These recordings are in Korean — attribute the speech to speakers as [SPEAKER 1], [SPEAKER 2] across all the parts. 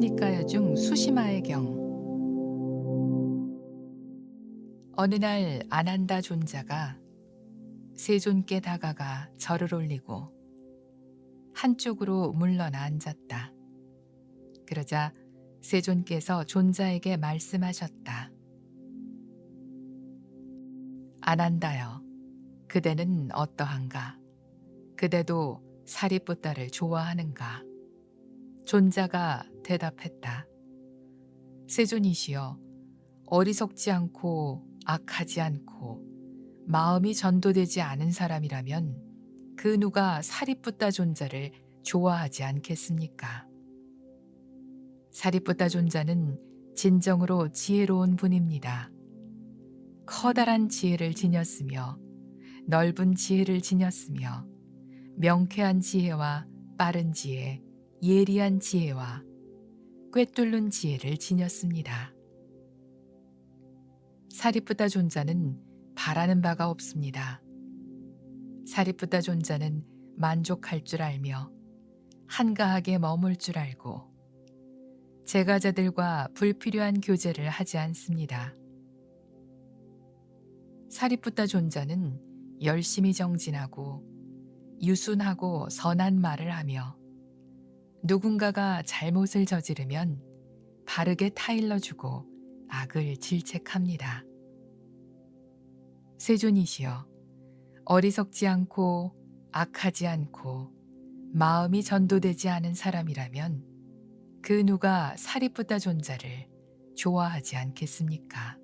[SPEAKER 1] 테크니카여 중 수시마의 경. 어느 날 아난다 존자가 세존께 다가가 절을 올리고 한쪽으로 물러나 앉았다. 그러자 세존께서 존자에게 말씀하셨다. 아난다여, 그대는 어떠한가? 그대도 사리뿌따를 좋아하는가? 존자가 대답했다. 세존이시여, 어리석지 않고 악하지 않고 마음이 전도되지 않은 사람이라면 그 누가 사리뿌따 존자를 좋아하지 않겠습니까? 사리뿌따 존자는 진정으로 지혜로운 분입니다. 커다란 지혜를 지녔으며 넓은 지혜를 지녔으며 명쾌한 지혜와 빠른 지혜, 예리한 지혜와 꿰뚫는 지혜를 지녔습니다. 사리뿌따 존자는 바라는 바가 없습니다. 사리뿌따 존자는 만족할 줄 알며 한가하게 머물 줄 알고 제가자들과 불필요한 교제를 하지 않습니다. 사리뿌따 존자는 열심히 정진하고 유순하고 선한 말을 하며 누군가가 잘못을 저지르면 바르게 타일러주고 악을 질책합니다. 세존이시여, 어리석지 않고 악하지 않고 마음이 전도되지 않은 사람이라면 그 누가 사리뿌따 존자를 좋아하지 않겠습니까?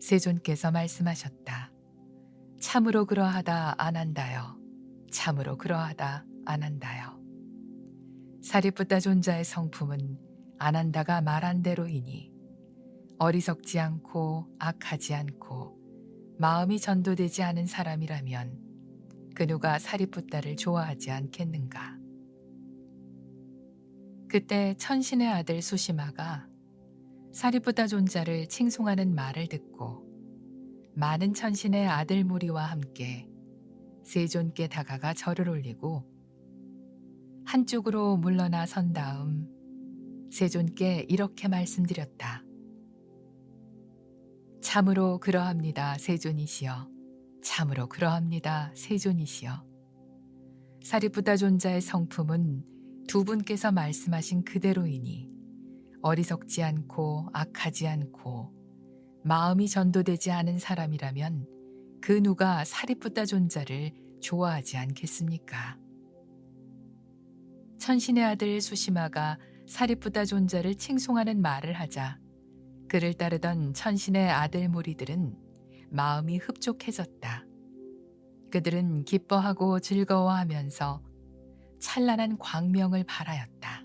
[SPEAKER 1] 세존께서 말씀하셨다. 참으로 그러하다 아난다여, 참으로 그러하다 아난다여. 사리뿌따 존자의 성품은 아난다가 말한 대로이니 어리석지 않고 악하지 않고 마음이 전도되지 않은 사람이라면 그 누가 사리뿌따를 좋아하지 않겠는가. 그때 천신의 아들 수시마가 사리뿌따 존자를 칭송하는 말을 듣고 많은 천신의 아들 무리와 함께 세존께 다가가 절을 올리고 한쪽으로 물러나 선 다음 세존께 이렇게 말씀드렸다. 참으로 그러합니다, 세존이시여. 참으로 그러합니다, 세존이시여. 사리뿌따 존자의 성품은 두 분께서 말씀하신 그대로이니 어리석지 않고 악하지 않고 마음이 전도되지 않은 사람이라면 그 누가 사리뿌따 존자를 좋아하지 않겠습니까? 천신의 아들 수시마가 사리뿌따 존자를 칭송하는 말을 하자 그를 따르던 천신의 아들 무리들은 마음이 흡족해졌다. 그들은 기뻐하고 즐거워하면서 찬란한 광명을 발하였다.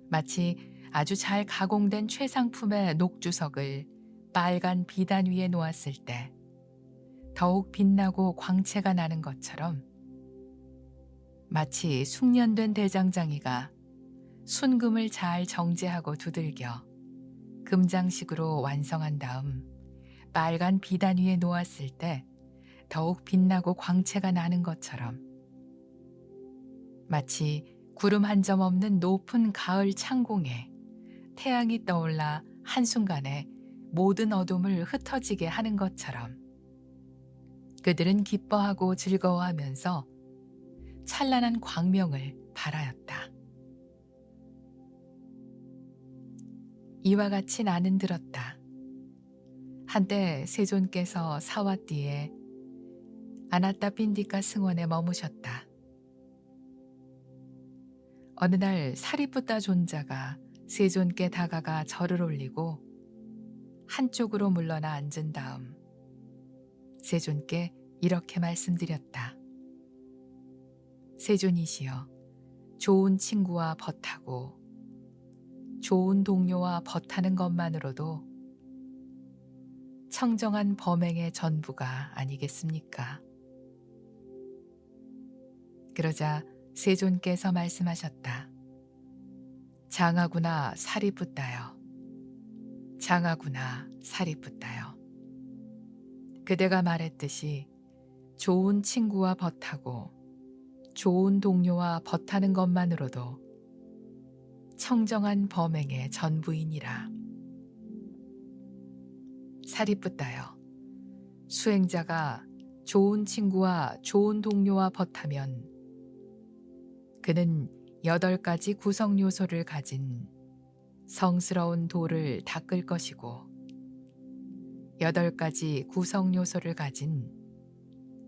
[SPEAKER 1] 마치 아주 잘 가공된 최상품의 녹주석을 빨간 비단 위에 놓았을 때 더욱 빛나고 광채가 나는 것처럼 마치 숙련된 대장장이가 순금을 잘 정제하고 두들겨 금장식으로 완성한 다음 빨간 비단 위에 놓았을 때 더욱 빛나고 광채가 나는 것처럼 마치 구름 한 점 없는 높은 가을 창공에 태양이 떠올라 한순간에 모든 어둠을 흩어지게 하는 것처럼 그들은 기뻐하고 즐거워하면서 찬란한 광명을 발하였다. 이와 같이 나는 들었다. 한때 세존께서 사와띠에 아나따 빈디카 승원에 머무셨다. 어느 날 사리뿌따 존자가 세존께 다가가 절을 올리고 한쪽으로 물러나 앉은 다음 세존께 이렇게 말씀드렸다. 세존이시여, 좋은 친구와 벗하고 좋은 동료와 벗하는 것만으로도 청정한 범행의 전부가 아니겠습니까? 그러자 세존께서 말씀하셨다. 장하구나 사리뿌따여, 장하구나 사리뿌따여. 그대가 말했듯이 좋은 친구와 벗하고 좋은 동료와 벗하는 것만으로도 청정한 범행의 전부이니라. 사리뿌다여, 수행자가 좋은 친구와 좋은 동료와 벗하면 그는 8가지 구성 요소를 가진 성스러운 돌을 닦을 것이고 8가지 구성 요소를 가진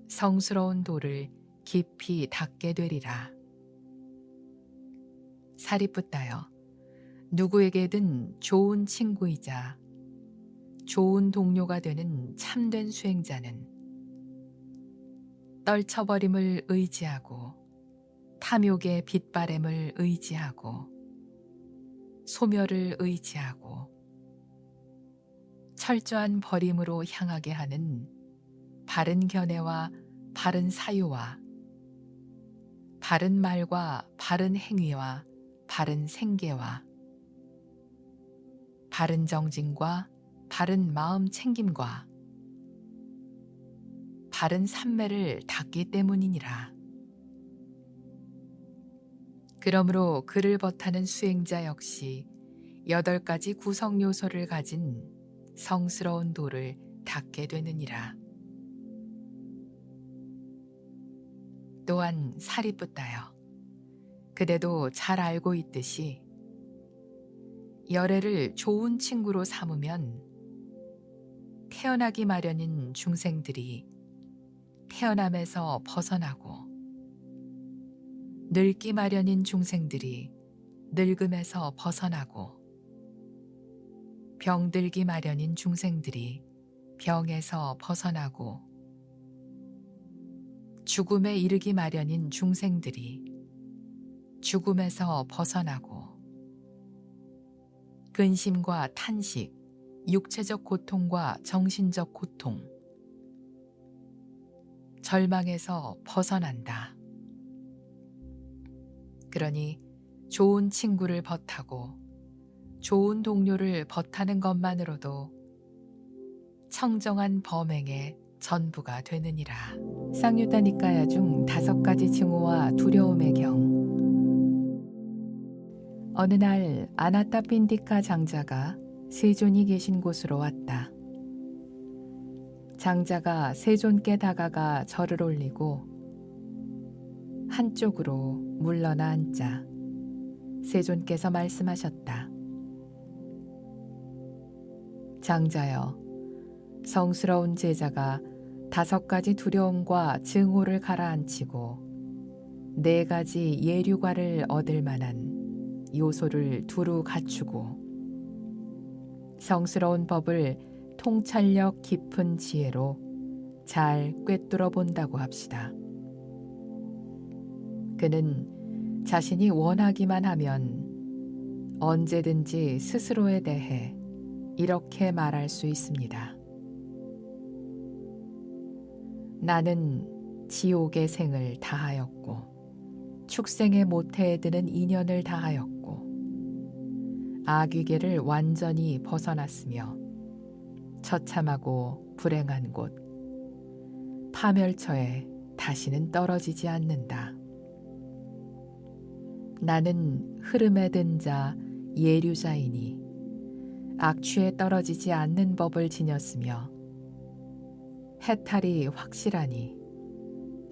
[SPEAKER 1] 성스러운 돌을 깊이 닦게 되리라. 사리뿌다여, 누구에게든 좋은 친구이자 좋은 동료가 되는 참된 수행자는 떨쳐버림을 의지하고 탐욕의 빛바램을 의지하고 소멸을 의지하고 철저한 버림으로 향하게 하는 바른 견해와 바른 사유와 바른 말과 바른 행위와 바른 생계와 바른 정진과 바른 마음 챙김과 바른 삼매를 닦기 때문이니라. 그러므로 그를 벗하는 수행자 역시 8가지 구성 요소를 가진 성스러운 돌을 닦게 되느니라. 또한 사리뿌다여, 그대도 잘 알고 있듯이 열애를 좋은 친구로 삼으면 태어나기 마련인 중생들이 태어남에서 벗어나고 늙기 마련인 중생들이 늙음에서 벗어나고 병들기 마련인 중생들이 병에서 벗어나고 죽음에 이르기 마련인 중생들이 죽음에서 벗어나고 근심과 탄식, 육체적 고통과 정신적 고통, 절망에서 벗어난다. 그러니 좋은 친구를 벗하고 좋은 동료를 벗하는 것만으로도 청정한 범행의 전부가 되느니라. 쌍유타 니까야 중 5가지 증오와 두려움의 경. 어느 날 아나타핀디카 장자가 세존이 계신 곳으로 왔다. 장자가 세존께 다가가 절을 올리고 한쪽으로 물러나 앉자 세존께서 말씀하셨다. 장자여, 성스러운 제자가 5가지 두려움과 증오를 가라앉히고 4가지 예류과를 얻을 만한 요소를 두루 갖추고 성스러운 법을 통찰력 깊은 지혜로 잘 꿰뚫어 본다고 합시다. 그는 자신이 원하기만 하면 언제든지 스스로에 대해 이렇게 말할 수 있습니다. 나는 지옥의 생을 다하였고 축생의 모태에 드는 인연을 다하였고 악귀계를 완전히 벗어났으며 처참하고 불행한 곳 파멸처에 다시는 떨어지지 않는다. 나는 흐름에 든 자 예류자이니 악취에 떨어지지 않는 법을 지녔으며 해탈이 확실하니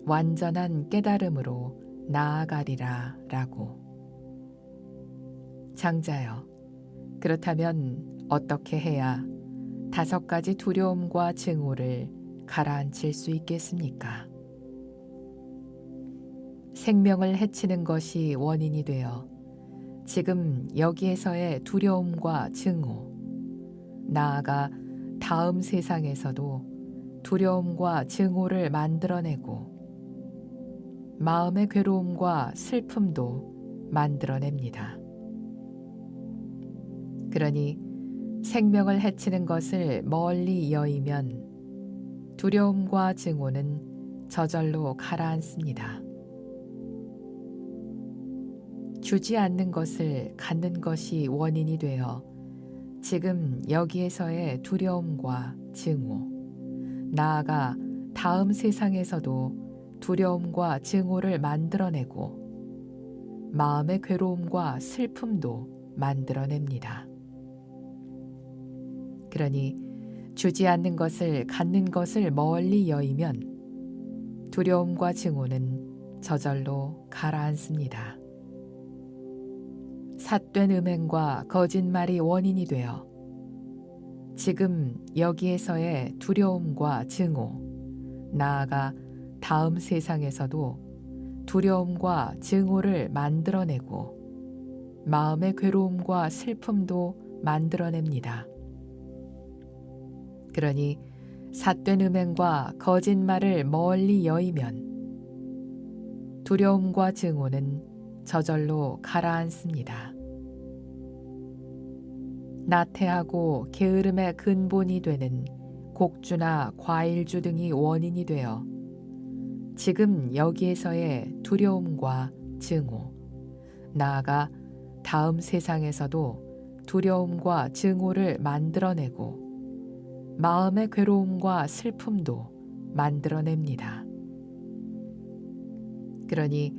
[SPEAKER 1] 완전한 깨달음으로 나아가리라 라고. 장자여, 그렇다면 어떻게 해야 5가지 두려움과 증오를 가라앉힐 수 있겠습니까? 생명을 해치는 것이 원인이 되어 지금 여기에서의 두려움과 증오, 나아가 다음 세상에서도 두려움과 증오를 만들어내고 마음의 괴로움과 슬픔도 만들어냅니다. 그러니 생명을 해치는 것을 멀리 여의면 두려움과 증오는 저절로 가라앉습니다. 주지 않는 것을 갖는 것이 원인이 되어 지금 여기에서의 두려움과 증오, 나아가 다음 세상에서도 두려움과 증오를 만들어내고 마음의 괴로움과 슬픔도 만들어냅니다. 그러니 주지 않는 것을 갖는 것을 멀리 여의면 두려움과 증오는 저절로 가라앉습니다. 삿된 음행과 거짓말이 원인이 되어 지금 여기에서의 두려움과 증오, 나아가 다음 세상에서도 두려움과 증오를 만들어내고 마음의 괴로움과 슬픔도 만들어냅니다. 그러니 삿된 음행과 거짓말을 멀리 여의면 두려움과 증오는 저절로 가라앉습니다. 나태하고 게으름의 근본이 되는 곡주나 과일주 등이 원인이 되어 지금 여기에서의 두려움과 증오, 나아가 다음 세상에서도 두려움과 증오를 만들어내고 마음의 괴로움과 슬픔도 만들어냅니다. 그러니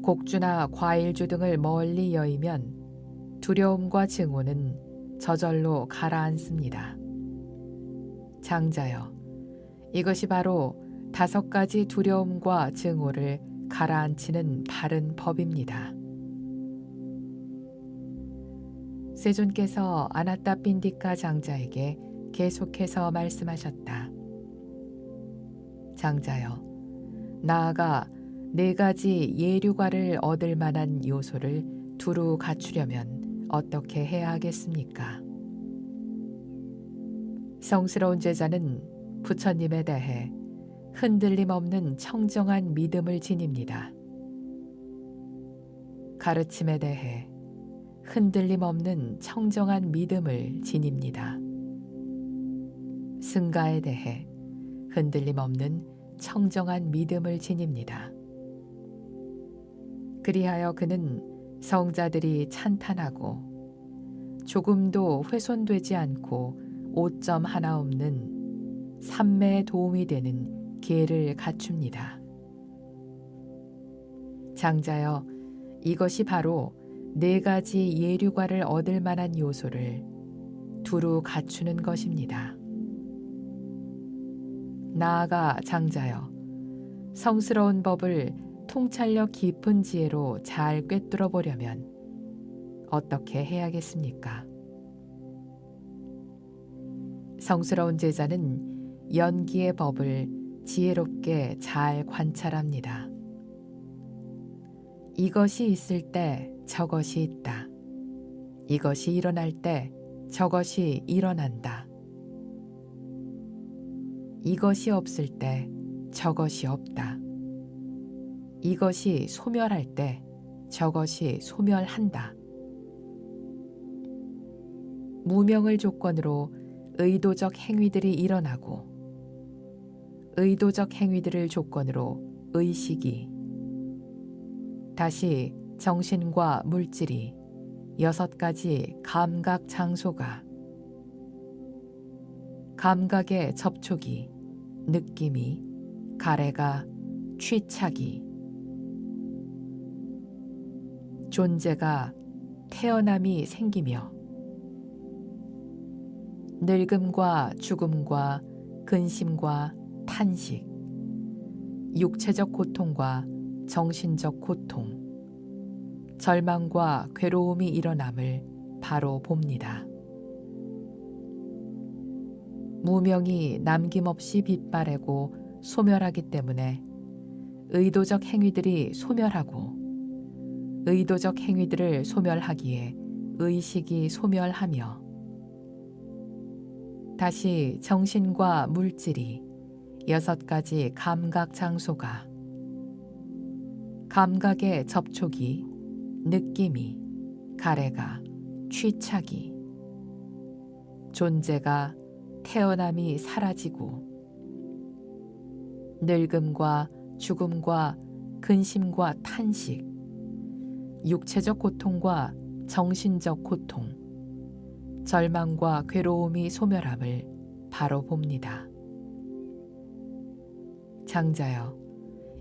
[SPEAKER 1] 곡주나 과일주 등을 멀리 여의면 두려움과 증오는 저절로 가라앉습니다. 장자여, 이것이 바로 5가지 두려움과 증오를 가라앉히는 바른 법입니다. 세존께서 아나타 핀디카 장자에게 계속해서 말씀하셨다. 장자여, 나아가 4가지 예류과를 얻을 만한 요소를 두루 갖추려면 어떻게 해야 하겠습니까? 성스러운 제자는 부처님에 대해 흔들림 없는 청정한 믿음을 지닙니다. 가르침에 대해 흔들림 없는 청정한 믿음을 지닙니다. 승가에 대해 흔들림 없는 청정한 믿음을 지닙니다. 그리하여 그는 성자들이 찬탄하고 조금도 훼손되지 않고 오점 하나 없는 삼매에 도움이 되는 계를 갖춥니다. 장자여, 이것이 바로 4가지 예류과를 얻을 만한 요소를 두루 갖추는 것입니다. 나아가 장자여, 성스러운 법을 통찰력 깊은 지혜로 잘 꿰뚫어 보려면 어떻게 해야겠습니까? 성스러운 제자는 연기의 법을 지혜롭게 잘 관찰합니다. 이것이 있을 때 저것이 있다. 이것이 일어날 때 저것이 일어난다. 이것이 없을 때 저것이 없다. 이것이 소멸할 때 저것이 소멸한다. 무명을 조건으로 의도적 행위들이 일어나고 의도적 행위들을 조건으로 의식이, 다시 정신과 물질이 6가지 감각 장소가, 감각의 접촉이, 느낌이, 가래가, 취착이, 존재가, 태어남이 생기며 늙음과 죽음과 근심과 탄식, 육체적 고통과 정신적 고통, 절망과 괴로움이 일어남을 바로 봅니다. 무명이 남김없이 빛바래고 소멸하기 때문에 의도적 행위들이 소멸하고 의도적 행위들을 소멸하기에 의식이 소멸하며 다시 정신과 물질이 6가지 감각 장소가, 감각의 접촉이, 느낌이, 가래가, 취착이, 존재가, 태어남이 사라지고 늙음과 죽음과 근심과 탄식, 육체적 고통과 정신적 고통, 절망과 괴로움이 소멸함을 바로 봅니다. 장자여,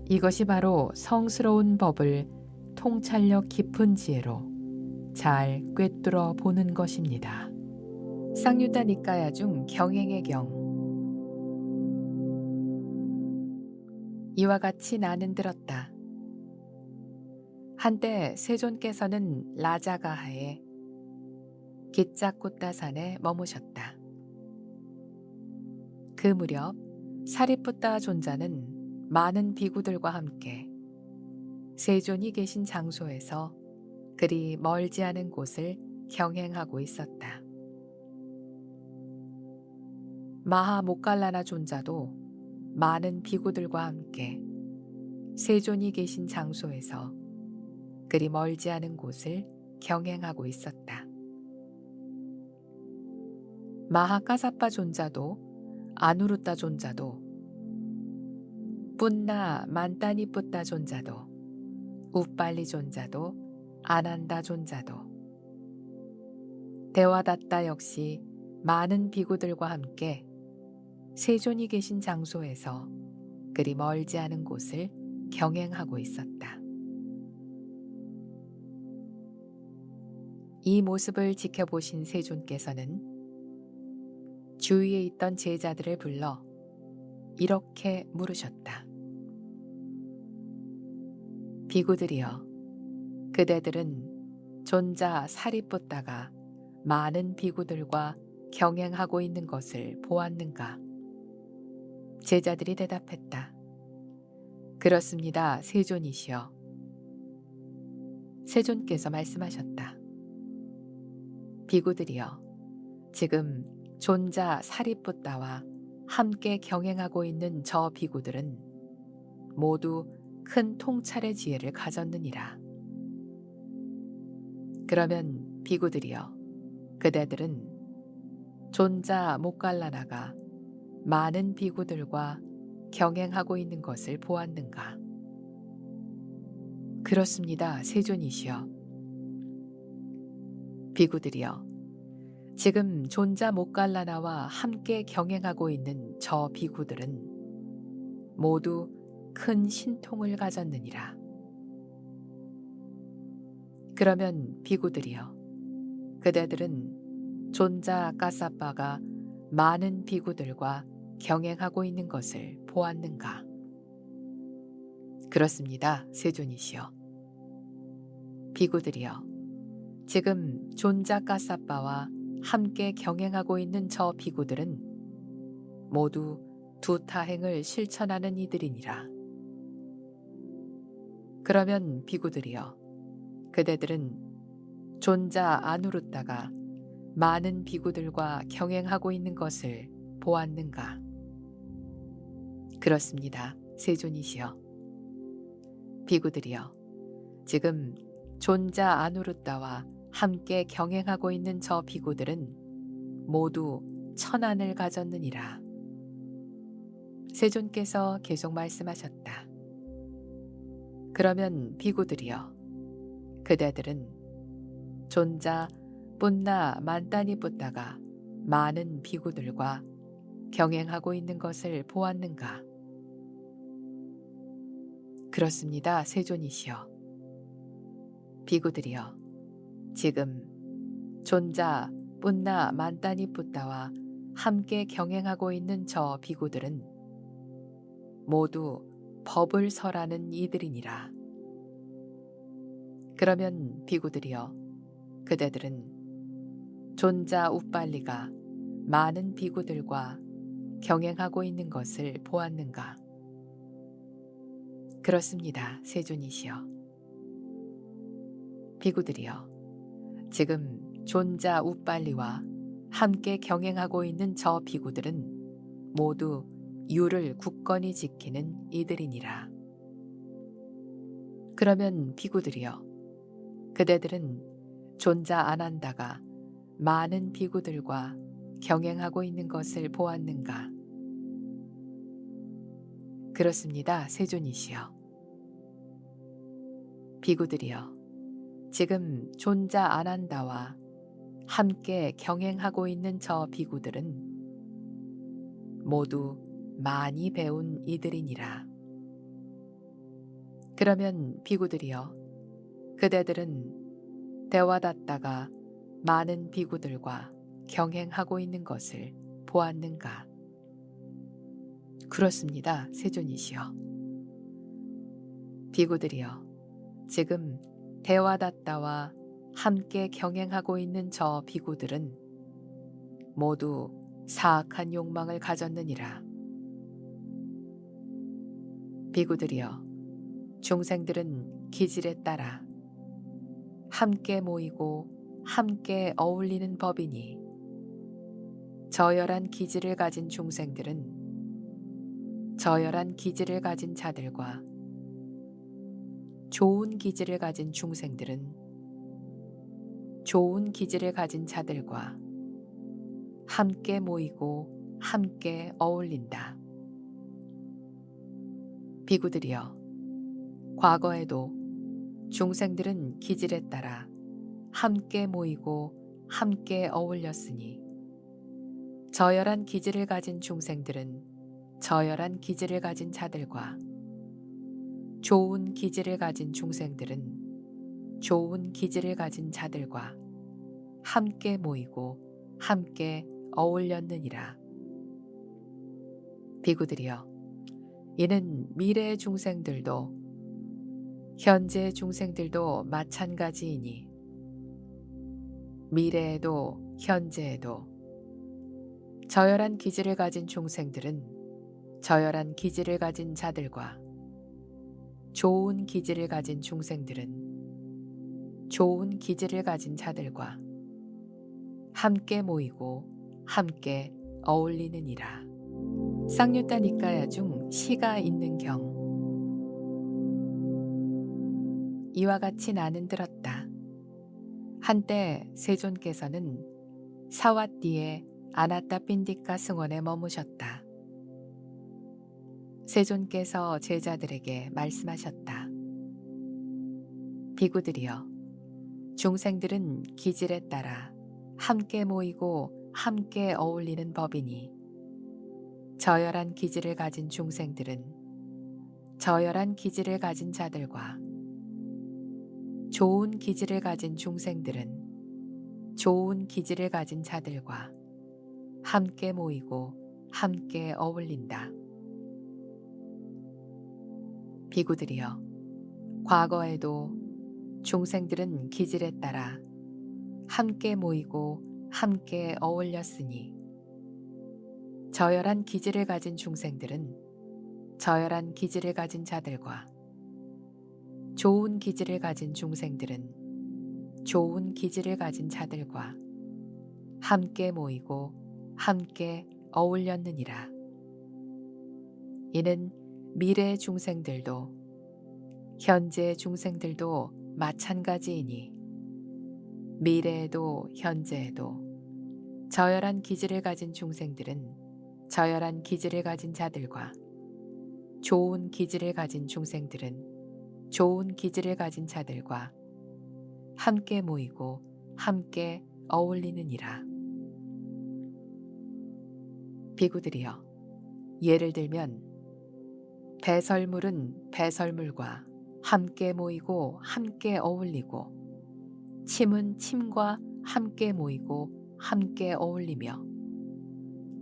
[SPEAKER 1] 이것이 바로 성스러운 법을 통찰력 깊은 지혜로 잘 꿰뚫어 보는 것입니다. 쌍유다 니까야 중 경행의 경. 이와 같이 나는 들었다. 한때 세존께서는 라자가하에 기짜꾸따산에 머무셨다. 그 무렵 사리푸타 존자는 많은 비구들과 함께 세존이 계신 장소에서 그리 멀지 않은 곳을 경행하고 있었다. 마하 모칼라나 존자도 많은 비구들과 함께 세존이 계신 장소에서 그리 멀지 않은 곳을 경행하고 있었다. 마하카사파 존자도 아누루타 존자도 뿐나 만따니 뿌따 존자도 우빨리 존자도 아난다 존자도 데와다tta 역시 많은 비구들과 함께 세존이 계신 장소에서 그리 멀지 않은 곳을 경행하고 있었다. 이 모습을 지켜보신 세존께서는 주위에 있던 제자들을 불러 이렇게 물으셨다. 비구들이여, 그대들은 존자 사리뿌따가 많은 비구들과 경행하고 있는 것을 보았는가? 제자들이 대답했다. 그렇습니다, 세존이시여. 세존께서 말씀하셨다. 비구들이여, 지금 존자 사리뿌따와 함께 경행하고 있는 저 비구들은 모두 큰 통찰의 지혜를 가졌느니라. 그러면 비구들이여, 그대들은 존자 모칼라나가 많은 비구들과 경행하고 있는 것을 보았는가? 그렇습니다, 세존이시여. 비구들이여, 지금 존자 모칼라나와 함께 경행하고 있는 저 비구들은 모두 큰 신통을 가졌느니라. 그러면 비구들이여, 그대들은 존자 까사빠가 많은 비구들과 경행하고 있는 것을 보았는가? 그렇습니다, 세존이시여. 비구들이여, 지금 존자 까사빠와 함께 경행하고 있는 저 비구들은 모두 두 타행을 실천하는 이들이니라. 그러면 비구들이여, 그대들은 존자 아누루따가 많은 비구들과 경행하고 있는 것을 보았는가? 그렇습니다, 세존이시여. 비구들이여, 지금 존자 아누루따와 함께 경행하고 있는 저 비구들은 모두 천안을 가졌느니라. 세존께서 계속 말씀하셨다. 그러면 비구들이여, 그대들은 존자 뿐나 만따니 뿌따가 많은 비구들과 경행하고 있는 것을 보았는가? 그렇습니다, 세존이시여. 비구들이여, 지금 존자 뿐나 만따니 뿌따와 함께 경행하고 있는 저 비구들은 모두 법을 설하는 이들이니라. 그러면 비구들이여, 그대들은 존자 우빨리가 많은 비구들과 경행하고 있는 것을 보았는가? 그렇습니다, 세존이시여. 비구들이여, 지금 존자 우빨리와 함께 경행하고 있는 저 비구들은 모두 유를 굳건히 지키는 이들이니라. 그러면 비구들이여, 그대들은 존자 아난다가 많은 비구들과 경행하고 있는 것을 보았는가? 그렇습니다, 세존이시여. 비구들이여, 지금 존자 아난다와 함께 경행하고 있는 저 비구들은 모두 많이 배운 이들이니라. 그러면 비구들이여, 그대들은 대화닫다가 많은 비구들과 경행하고 있는 것을 보았는가? 그렇습니다, 세존이시여. 비구들이여, 지금 대화닫다와 함께 경행하고 있는 저 비구들은 모두 사악한 욕망을 가졌느니라. 비구들이여, 중생들은 기질에 따라 함께 모이고 함께 어울리는 법이니 저열한 기질을 가진 중생들은 저열한 기질을 가진 자들과 좋은 기질을 가진 중생들은 좋은 기질을 가진 자들과 함께 모이고 함께 어울린다. 비구들이여, 과거에도 중생들은 기질에 따라 함께 모이고 함께 어울렸으니 저열한 기질을 가진 중생들은 저열한 기질을 가진 자들과 좋은 기질을 가진 중생들은 좋은 기질을 가진 자들과 함께 모이고 함께 어울렸느니라. 비구들이여, 이는 미래의 중생들도 현재의 중생들도 마찬가지이니 미래에도 현재에도 저열한 기질을 가진 중생들은 저열한 기질을 가진 자들과 좋은 기질을 가진 중생들은 좋은 기질을 가진 자들과 함께 모이고 함께 어울리느니라. 쌍유타 니까야 중 시가 있는 경. 이와 같이 나는 들었다. 한때 세존께서는 사왓디의 아나타핀디카 승원에 머무셨다. 세존께서 제자들에게 말씀하셨다. 비구들이여, 중생들은 기질에 따라 함께 모이고 함께 어울리는 법이니 저열한 기질을 가진 중생들은 저열한 기질을 가진 자들과 좋은 기질을 가진 중생들은 좋은 기질을 가진 자들과 함께 모이고 함께 어울린다. 비구들이여, 과거에도 중생들은 기질에 따라 함께 모이고 함께 어울렸으니 저열한 기질을 가진 중생들은 저열한 기질을 가진 자들과 좋은 기질을 가진 중생들은 좋은 기질을 가진 자들과 함께 모이고 함께 어울렸느니라. 이는 미래의 중생들도 현재의 중생들도 마찬가지이니 미래에도 현재에도 저열한 기질을 가진 중생들은 저열한 기질을 가진 자들과 좋은 기질을 가진 중생들은 좋은 기질을 가진 자들과 함께 모이고 함께 어울리느니라. 비구들이여, 예를 들면 배설물은 배설물과 함께 모이고 함께 어울리고 침은 침과 함께 모이고 함께 어울리며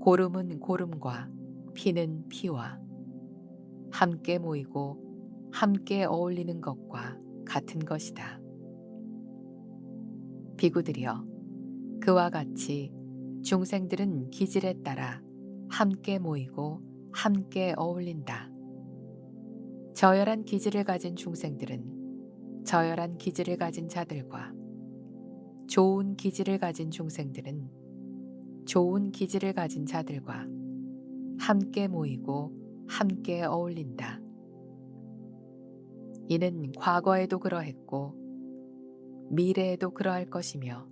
[SPEAKER 1] 고름은 고름과 피는 피와 함께 모이고 함께 어울리는 것과 같은 것이다. 비구들이여, 그와 같이 중생들은 기질에 따라 함께 모이고 함께 어울린다. 저열한 기질을 가진 중생들은 저열한 기질을 가진 자들과 좋은 기질을 가진 중생들은 좋은 기질을 가진 자들과 함께 모이고 함께 어울린다. 이는 과거에도 그러했고 미래에도 그러할 것이며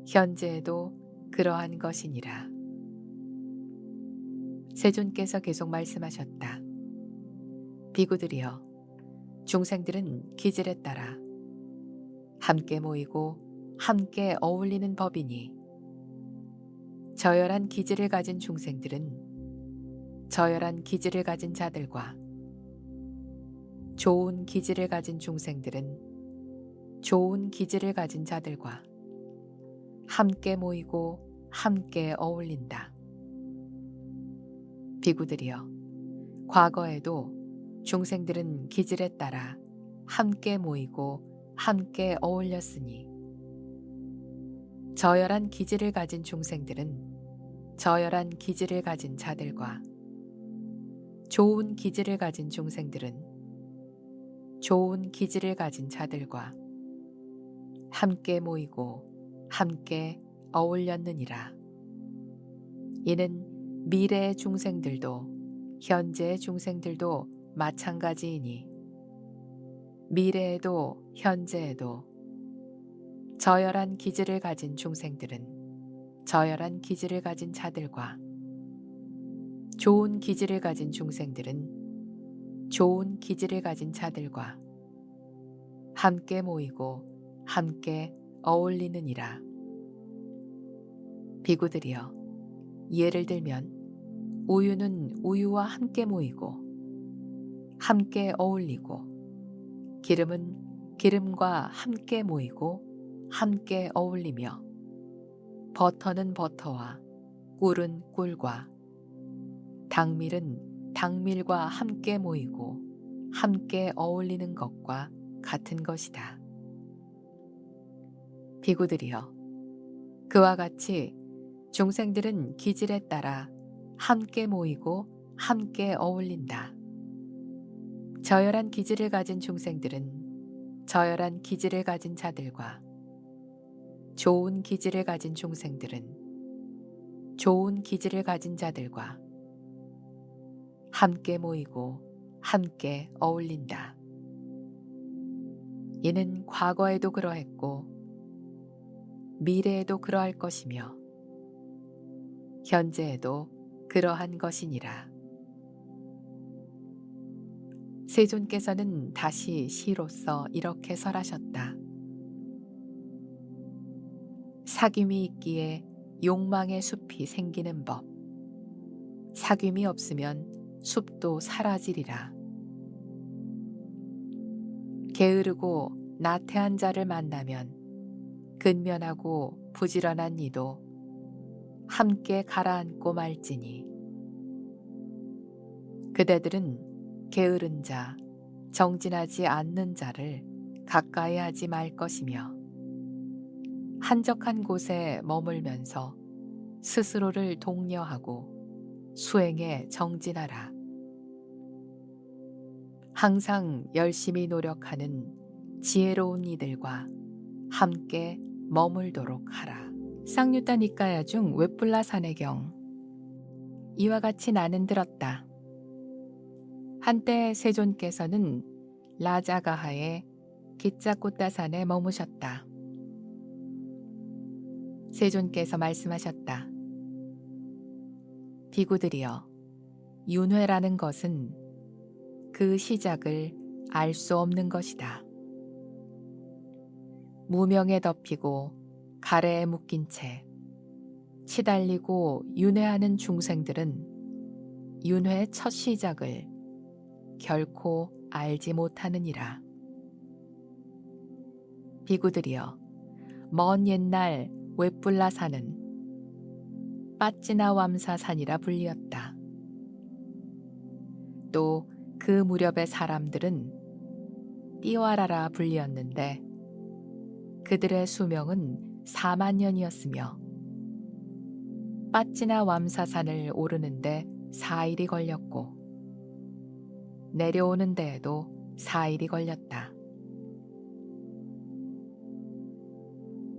[SPEAKER 1] 현재에도 그러한 것이니라. 세존께서 계속 말씀하셨다. 비구들이여, 중생들은 기질에 따라 함께 모이고 함께 어울리는 법이니 저열한 기질을 가진 중생들은 저열한 기질을 가진 자들과 좋은 기질을 가진 중생들은 좋은 기질을 가진 자들과 함께 모이고 함께 어울린다. 비구들이여, 과거에도 중생들은 기질에 따라 함께 모이고 함께 어울렸으니 저열한 기질을 가진 중생들은 저열한 기질을 가진 자들과 좋은 기질을 가진 중생들은 좋은 기질을 가진 자들과 함께 모이고 함께 어울렸느니라. 이는 미래의 중생들도 현재의 중생들도 마찬가지이니 미래에도 현재에도 저열한 기질을 가진 중생들은 저열한 기질을 가진 자들과 좋은 기질을 가진 중생들은 좋은 기질을 가진 자들과 함께 모이고 함께 어울리느니라. 비구들이여, 예를 들면 우유는 우유와 함께 모이고 함께 어울리고 기름은 기름과 함께 모이고 함께 어울리며 버터는 버터와 꿀은 꿀과 당밀은 당밀과 함께 모이고 함께 어울리는 것과 같은 것이다. 비구들이여, 그와 같이 중생들은 기질에 따라 함께 모이고 함께 어울린다. 저열한 기질을 가진 중생들은 저열한 기질을 가진 자들과 좋은 기질을 가진 중생들은 좋은 기질을 가진 자들과 함께 모이고 함께 어울린다. 이는 과거에도 그러했고 미래에도 그러할 것이며 현재에도 그러한 것이니라. 세존께서는 다시 시로서 이렇게 설하셨다. 사귐이 있기에 욕망의 숲이 생기는 법. 사귐이 없으면 숲도 사라지리라. 게으르고 나태한 자를 만나면 근면하고 부지런한 이도 함께 가라앉고 말지니 그대들은 게으른 자, 정진하지 않는 자를 가까이 하지 말 것이며 한적한 곳에 머물면서 스스로를 독려하고 수행에 정진하라. 항상 열심히 노력하는 지혜로운 이들과 함께 머물도록 하라. 쌍유타 니까야 중 웹불라 산해경. 이와 같이 나는 들었다. 한때 세존께서는 라자가하의 기짜꽃다산에 머무셨다. 세존께서 말씀하셨다. 비구들이여, 윤회라는 것은 그 시작을 알 수 없는 것이다. 무명에 덮이고 가래에 묶인 채 치달리고 윤회하는 중생들은 윤회의 첫 시작을 결코 알지 못하느니라. 비구들이여, 먼 옛날 웹불라산은 빠찌나왬사산이라 불리었다. 또 그 무렵의 사람들은 띠와라라 불리었는데 그들의 수명은 4만 년이었으며 빠찌나왬사산을 오르는데 4일이 걸렸고 내려오는 데에도 4일이 걸렸다.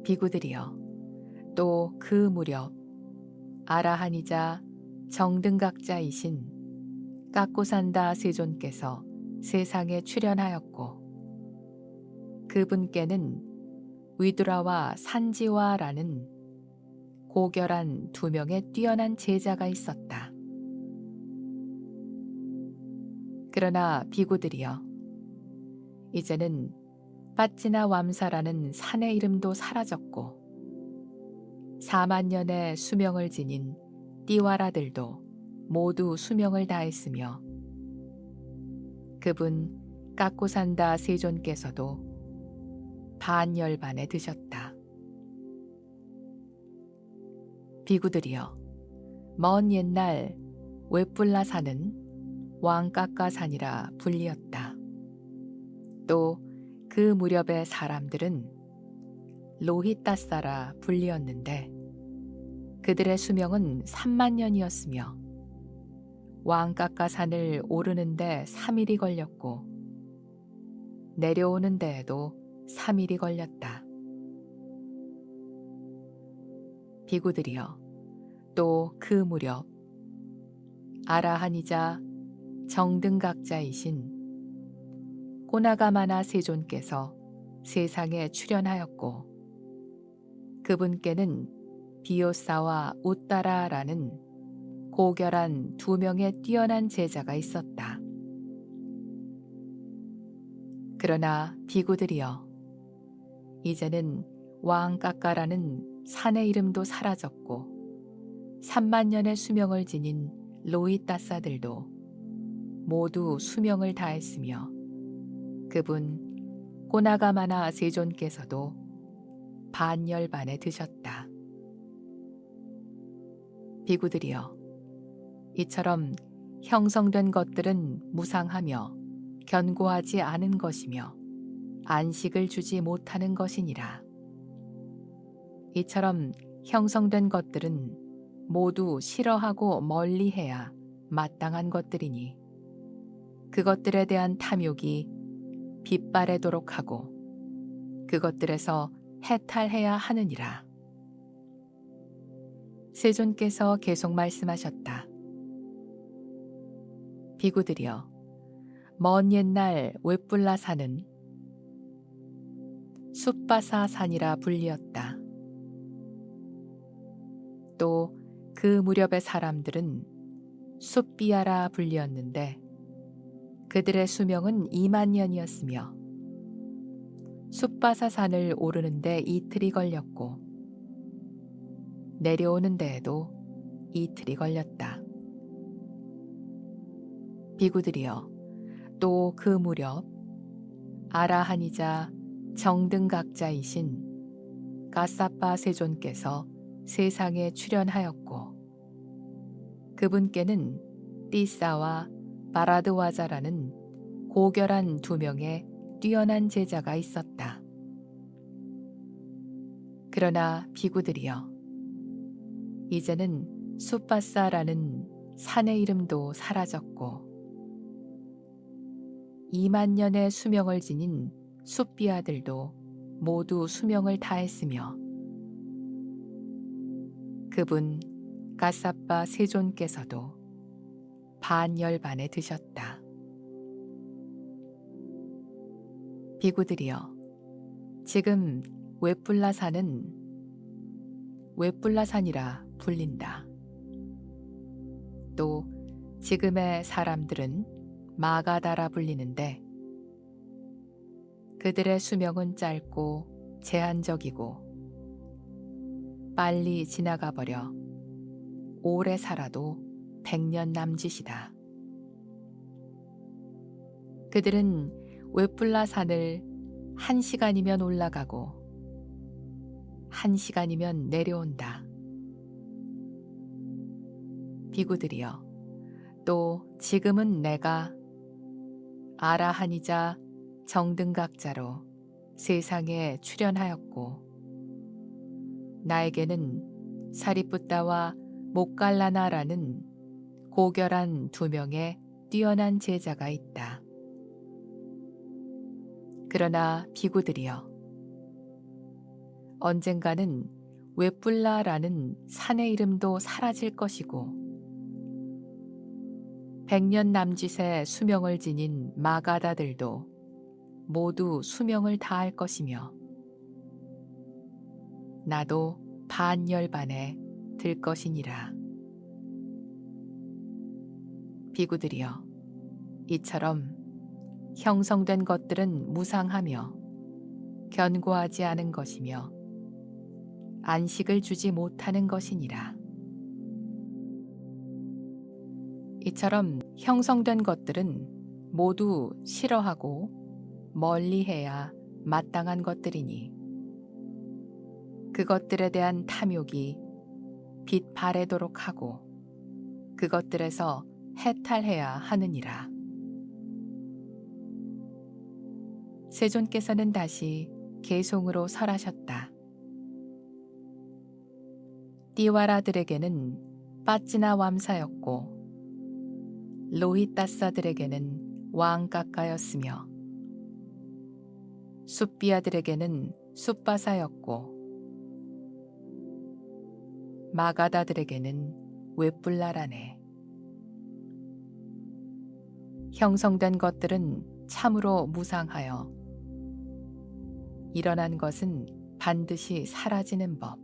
[SPEAKER 1] 비구들이여, 또 그 무렵 아라한이자 정등각자이신 까꼬산다 세존께서 세상에 출현하였고 그분께는 위두라와 산지와라는 고결한 2명의 뛰어난 제자가 있었다. 그러나 비구들이여, 이제는 빠찌나왬사라는 산의 이름도 사라졌고 4만 년의 수명을 지닌 띠와라들도 모두 수명을 다했으며 그분 까꼬산다 세존께서도 반열반에 드셨다. 비구들이여, 먼 옛날 웨뿔라 산은 왕까까산이라 불리었다. 또 그 무렵의 사람들은 로히따사라 불리었는데 그들의 수명은 3만 년이었으며 왕까까산을 오르는데 3일이 걸렸고 내려오는 데에도 3일이 걸렸다. 비구들이여, 또 그 무렵 아라하니자 정등각자이신 꼬나가마나 세존께서 세상에 출현하였고 그분께는 비오사와 우따라라는 고결한 2명의 뛰어난 제자가 있었다. 그러나 비구들이여, 이제는 왕까까라는 산의 이름도 사라졌고 3만 년의 수명을 지닌 로히따사들도 모두 수명을 다했으며 그분 꼬나가마나 세존께서도 반열반에 드셨다. 비구들이여, 이처럼 형성된 것들은 무상하며 견고하지 않은 것이며 안식을 주지 못하는 것이니라. 이처럼 형성된 것들은 모두 싫어하고 멀리해야 마땅한 것들이니 그것들에 대한 탐욕이 빗바래도록 하고 그것들에서 해탈해야 하느니라. 세존께서 계속 말씀하셨다. 비구들이여, 먼 옛날 웨뿔라 산은 숫바사 산이라 불리었다. 또 그 무렵의 사람들은 숫비아라 불리었는데 그들의 수명은 2만 년이었으며 숫바사 산을 오르는데 이틀이 걸렸고 내려오는 데에도 이틀이 걸렸다. 비구들이여, 또 그 무렵 아라하니자 정등각자이신 가사빠 세존께서 세상에 출현하였고 그분께는 띠사와 바라드와자라는 고결한 2명의 뛰어난 제자가 있었다. 그러나 비구들이여, 이제는 숫바사라는 산의 이름도 사라졌고 2만 년의 수명을 지닌 숫비아들도 모두 수명을 다했으며 그분 가사빠 세존께서도 반열반에 드셨다. 비구들이여, 지금 웨뿔라 산은 웨뿔라 산이라 불린다. 또 지금의 사람들은 마가다라 불리는데 그들의 수명은 짧고 제한적이고 빨리 지나가 버려 오래 살아도 100년 남짓이다. 그들은 웨뿔라 산을 1시간이면 올라가고 1시간이면 내려온다. 비구들이여, 또 지금은 내가 아라하니자 정등각자로 세상에 출현하였고 나에게는 사리뿌따와 목갈라나라는 고결한 2명의 뛰어난 제자가 있다. 그러나 비구들이여, 언젠가는 웨뿔라라는 산의 이름도 사라질 것이고 100년 남짓의 수명을 지닌 마가다들도 모두 수명을 다할 것이며 나도 반열반에 들 것이니라. 비구들이여, 이처럼 형성된 것들은 무상하며 견고하지 않은 것이며 안식을 주지 못하는 것이니라. 이처럼 형성된 것들은 모두 싫어하고 멀리해야 마땅한 것들이니 그것들에 대한 탐욕이 빛 바래도록 하고 그것들에서 해탈해야 하느니라. 세존께서는 다시 계송으로 설하셨다. 띠와라들에게는 빠찌나 왬사였고 로히따사들에게는 왕까까였으며 숫비아들에게는 숫바사였고 마가다들에게는 웹불라라네. 형성된 것들은 참으로 무상하여 일어난 것은 반드시 사라지는 법.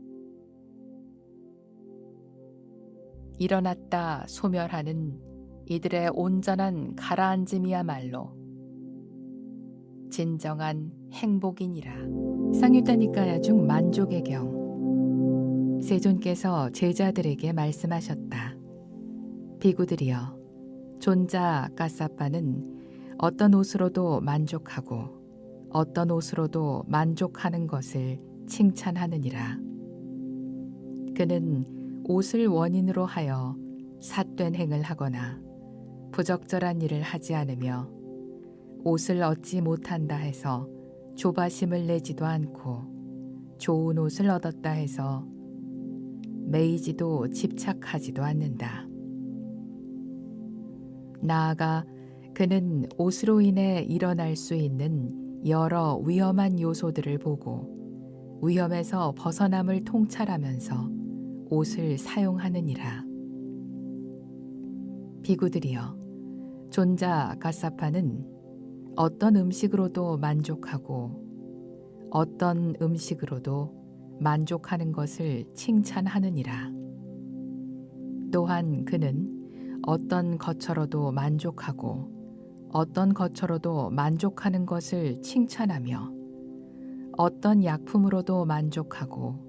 [SPEAKER 1] 일어났다 소멸하는 이들의 온전한 가라앉음이야말로 진정한 행복이니라. 쌍유타니까야 중 만족의 경. 세존께서 제자들에게 말씀하셨다. 비구들이여, 존자 까사빠는 어떤 옷으로도 만족하고 어떤 옷으로도 만족하는 것을 칭찬하느니라. 그는 옷을 원인으로 하여 삿된 행을 하거나 부적절한 일을 하지 않으며 옷을 얻지 못한다 해서 조바심을 내지도 않고 좋은 옷을 얻었다 해서 매이지도 집착하지도 않는다. 나아가 그는 옷으로 인해 일어날 수 있는 여러 위험한 요소들을 보고 위험에서 벗어남을 통찰하면서 옷을 사용하느니라. 비구들이여, 존자 가사파는 어떤 음식으로도 만족하고 어떤 음식으로도 만족하는 것을 칭찬하느니라. 또한 그는 어떤 거처로도 만족하고 어떤 거처로도 만족하는 것을 칭찬하며 어떤 약품으로도 만족하고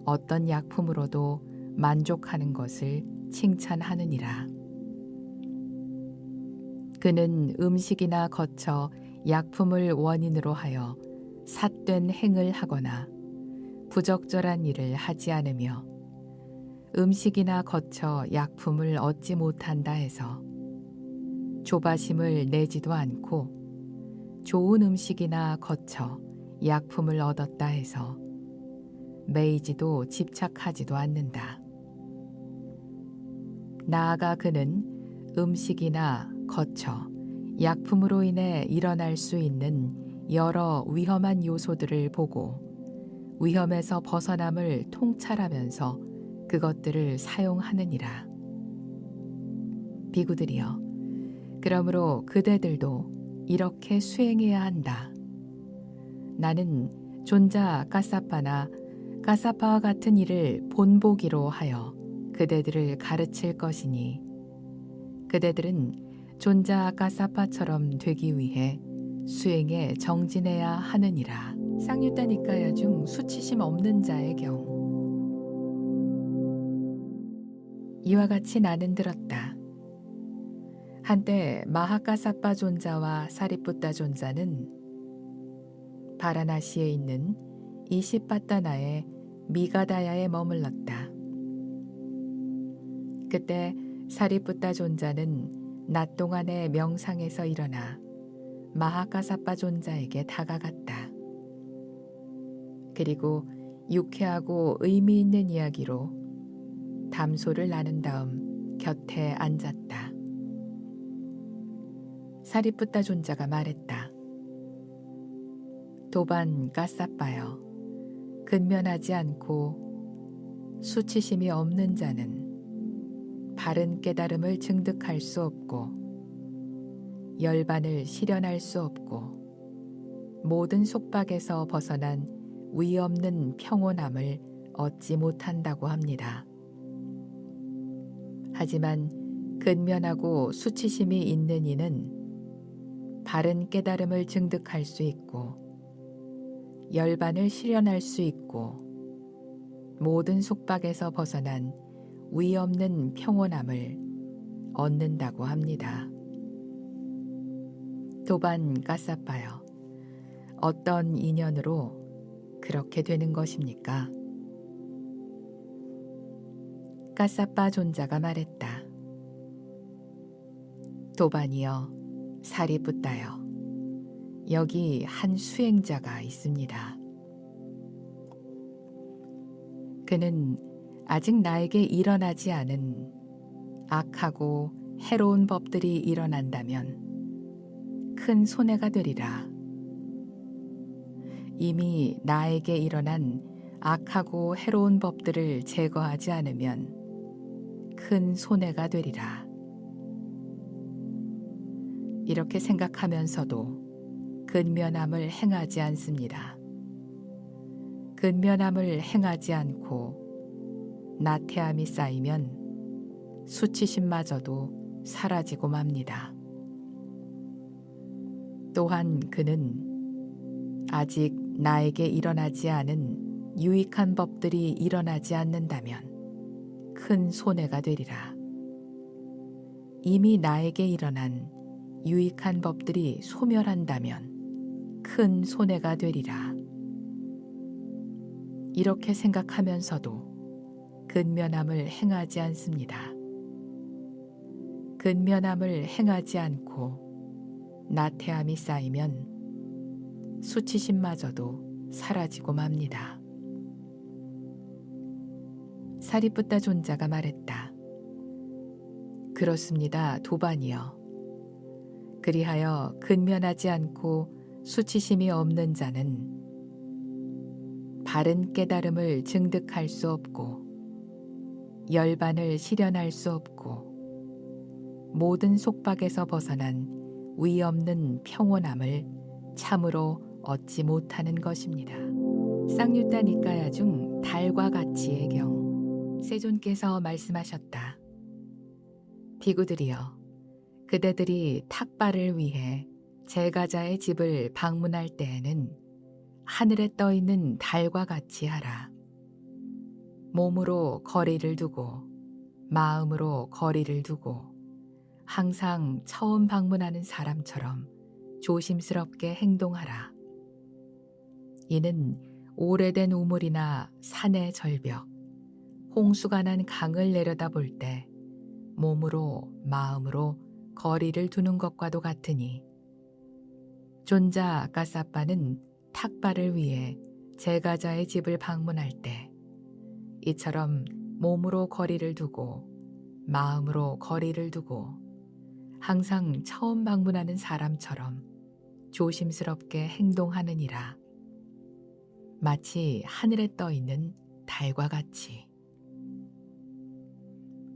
[SPEAKER 1] 어떤 약품으로도 만족하는 것을 칭찬하느니라. 그는 음식이나 거처, 약품을 원인으로 하여 삿된 행을 하거나 부적절한 일을 하지 않으며 음식이나 거처, 약품을 얻지 못한다 해서 조바심을 내지도 않고 좋은 음식이나 거처, 약품을 얻었다 해서 매이지도 집착하지도 않는다. 나아가 그는 음식이나 거처, 약품으로 인해 일어날 수 있는 여러 위험한 요소들을 보고 위험에서 벗어남을 통찰하면서 그것들을 사용하느니라. 비구들이여, 그러므로 그대들도 이렇게 수행해야 한다. 나는 존자 까사파나 까사파와 같은 일을 본보기로 하여 그대들을 가르칠 것이니 그대들은 존자 까사파처럼 되기 위해 수행에 정진해야 하느니라. 쌍유타 니까야 중 수치심 없는 자의 경. 이와 같이 나는 들었다. 한때 마하카사파 존자와 사리푸타 존자는 바라나시에 있는 이시파타나의 미가다야에 머물렀다. 그때 사리푸타 존자는 낮 동안의 명상에서 일어나 마하카사파 존자에게 다가갔다. 그리고 유쾌하고 의미 있는 이야기로 담소를 나눈 다음 곁에 앉았다. 사리푸타 존자가 말했다. 도반 까사빠여, 근면하지 않고 수치심이 없는 자는 바른 깨달음을 증득할 수 없고 열반을 실현할 수 없고 모든 속박에서 벗어난 위 없는 평온함을 얻지 못한다고 합니다. 하지만 근면하고 수치심이 있는 이는 바른 깨달음을 증득할 수 있고 열반을 실현할 수 있고 모든 속박에서 벗어난 위 없는 평온함을 얻는다고 합니다. 도반 까사빠여, 어떤 인연으로 그렇게 되는 것입니까? 까사빠 존자가 말했다. 도반이여, 사리붓다여, 여기 한 수행자가 있습니다. 그는 아직 나에게 일어나지 않은 악하고 해로운 법들이 일어난다면 큰 손해가 되리라. 이미 나에게 일어난 악하고 해로운 법들을 제거하지 않으면 큰 손해가 되리라. 이렇게 생각하면서도 근면함을 행하지 않습니다. 근면함을 행하지 않고 나태함이 쌓이면 수치심마저도 사라지고 맙니다. 또한 그는 아직 나에게 일어나지 않은 유익한 법들이 일어나지 않는다면 큰 손해가 되리라. 이미 나에게 일어난 유익한 법들이 소멸한다면 큰 손해가 되리라. 이렇게 생각하면서도 근면함을 행하지 않습니다. 근면함을 행하지 않고 나태함이 쌓이면 수치심마저도 사라지고 맙니다. 사리붓다 존자가 말했다. 그렇습니다, 도반이여. 그리하여 근면하지 않고 수치심이 없는 자는 바른 깨달음을 증득할 수 없고 열반을 실현할 수 없고 모든 속박에서 벗어난 위 없는 평온함을 참으로 얻지 못하는 것입니다. 쌍유타 니까야 중 달과 같이의 경, 세존께서 말씀하셨다. 비구들이여, 그대들이 탁발을 위해 제가자의 집을 방문할 때에는 하늘에 떠 있는 달과 같이 하라. 몸으로 거리를 두고 마음으로 거리를 두고 항상 처음 방문하는 사람처럼 조심스럽게 행동하라. 이는 오래된 우물이나 산의 절벽, 홍수가 난 강을 내려다볼 때 몸으로 마음으로 거리를 두는 것과도 같으니 존자 까사빠는 탁발을 위해 제가자의 집을 방문할 때 이처럼 몸으로 거리를 두고 마음으로 거리를 두고 항상 처음 방문하는 사람처럼 조심스럽게 행동하느니라. 마치 하늘에 떠 있는 달과 같이.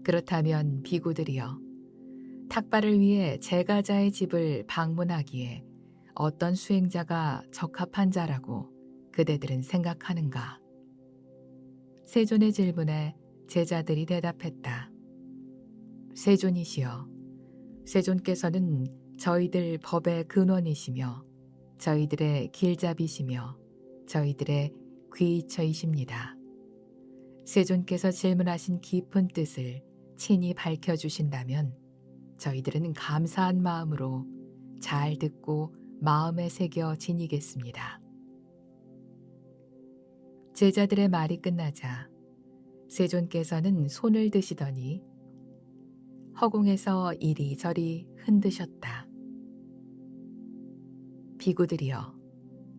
[SPEAKER 1] 그렇다면 비구들이여, 탁발을 위해 제가자의 집을 방문하기에 어떤 수행자가 적합한 자라고 그대들은 생각하는가? 세존의 질문에 제자들이 대답했다. 세존이시여, 세존께서는 저희들 법의 근원이시며 저희들의 길잡이시며 저희들의 귀처이십니다. 세존께서 질문하신 깊은 뜻을 친히 밝혀주신다면 저희들은 감사한 마음으로 잘 듣고 마음에 새겨 지니겠습니다. 제자들의 말이 끝나자 세존께서는 손을 드시더니 허공에서 이리저리 흔드셨다. 비구들이여,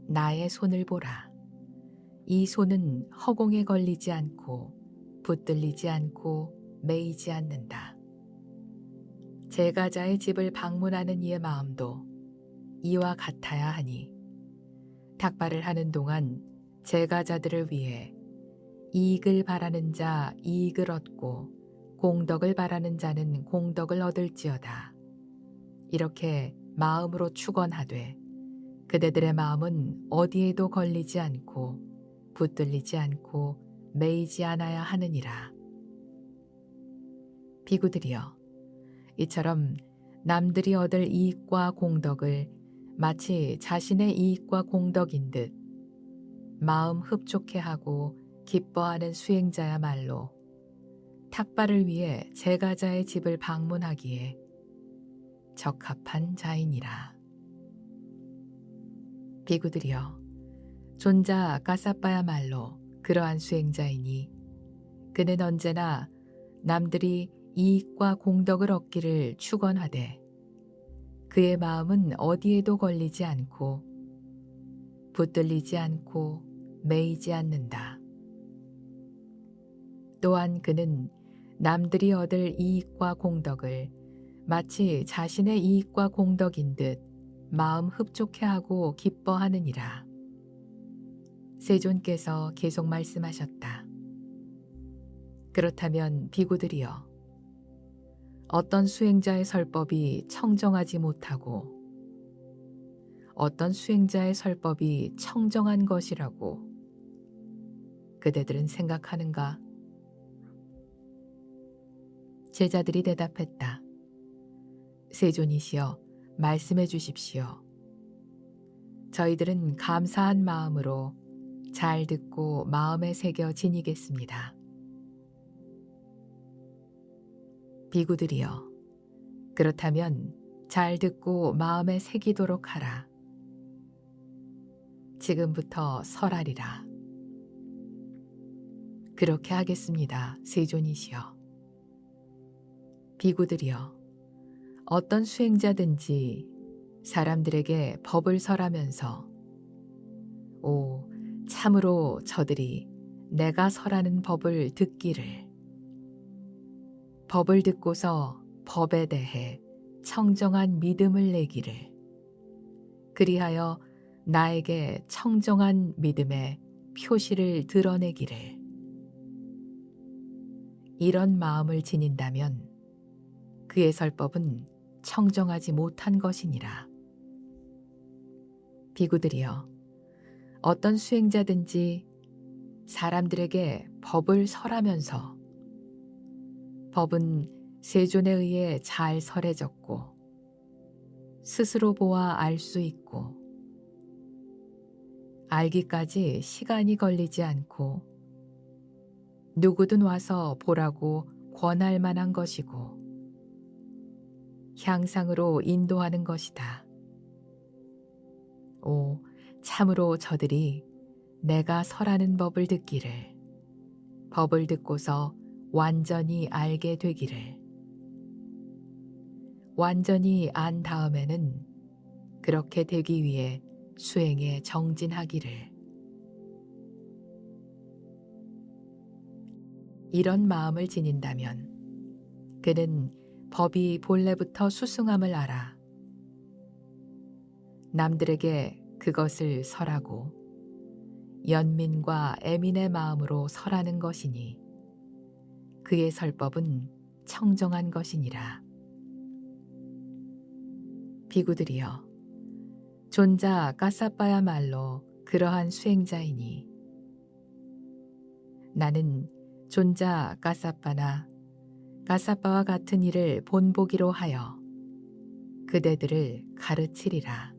[SPEAKER 1] 나의 손을 보라. 이 손은 허공에 걸리지 않고 붙들리지 않고 매이지 않는다. 제가자의 집을 방문하는 이의 마음도 이와 같아야 하니 탁발을 하는 동안 제가자들을 위해 이익을 바라는 자 이익을 얻고 공덕을 바라는 자는 공덕을 얻을지어다. 이렇게 마음으로 축원하되 그대들의 마음은 어디에도 걸리지 않고 붙들리지 않고 매이지 않아야 하느니라. 비구들이여, 이처럼 남들이 얻을 이익과 공덕을 마치 자신의 이익과 공덕인 듯 마음 흡족해 하고 기뻐하는 수행자야말로 탁발을 위해 제가자의 집을 방문하기에 적합한 자이니라. 비구들이여, 존자 까사빠야말로 그러한 수행자이니 그는 언제나 남들이 이익과 공덕을 얻기를 축원하되 그의 마음은 어디에도 걸리지 않고 붙들리지 않고 매이지 않는다. 또한 그는 남들이 얻을 이익과 공덕을 마치 자신의 이익과 공덕인 듯 마음 흡족해하고 기뻐하느니라. 세존께서 계속 말씀하셨다. 그렇다면 비구들이여, 어떤 수행자의 설법이 청정하지 못하고 어떤 수행자의 설법이 청정한 것이라고 그대들은 생각하는가? 제자들이 대답했다. 세존이시여, 말씀해 주십시오. 저희들은 감사한 마음으로 잘 듣고 마음에 새겨 지니겠습니다. 비구들이여, 그렇다면 잘 듣고 마음에 새기도록 하라. 지금부터 설하리라. 그렇게 하겠습니다. 세존이시여. 비구들이여, 어떤 수행자든지 사람들에게 법을 설하면서 오, 참으로 저들이 내가 설하는 법을 듣기를, 법을 듣고서 법에 대해 청정한 믿음을 내기를, 그리하여 나에게 청정한 믿음의 표시를 드러내기를, 이런 마음을 지닌다면 그의 설법은 청정하지 못한 것이니라. 비구들이여, 어떤 수행자든지 사람들에게 법을 설하면서 법은 세존에 의해 잘 설해졌고 스스로 보아 알 수 있고 알기까지 시간이 걸리지 않고 누구든 와서 보라고 권할 만한 것이고 향상으로 인도하는 것이다. 오, 참으로 저들이 내가 설하는 법을 듣기를, 법을 듣고서 완전히 알게 되기를, 완전히 안 다음에는 그렇게 되기 위해 수행에 정진하기를. 이런 마음을 지닌다면 그는 법이 본래부터 수승함을 알아 남들에게 그것을 설하고 연민과 애민의 마음으로 설하는 것이니 그의 설법은 청정한 것이니라. 비구들이여, 존자 까사빠야말로 그러한 수행자이니 나는 존자 까사빠나 까사빠와 같은 일을 본보기로 하여 그대들을 가르치리라.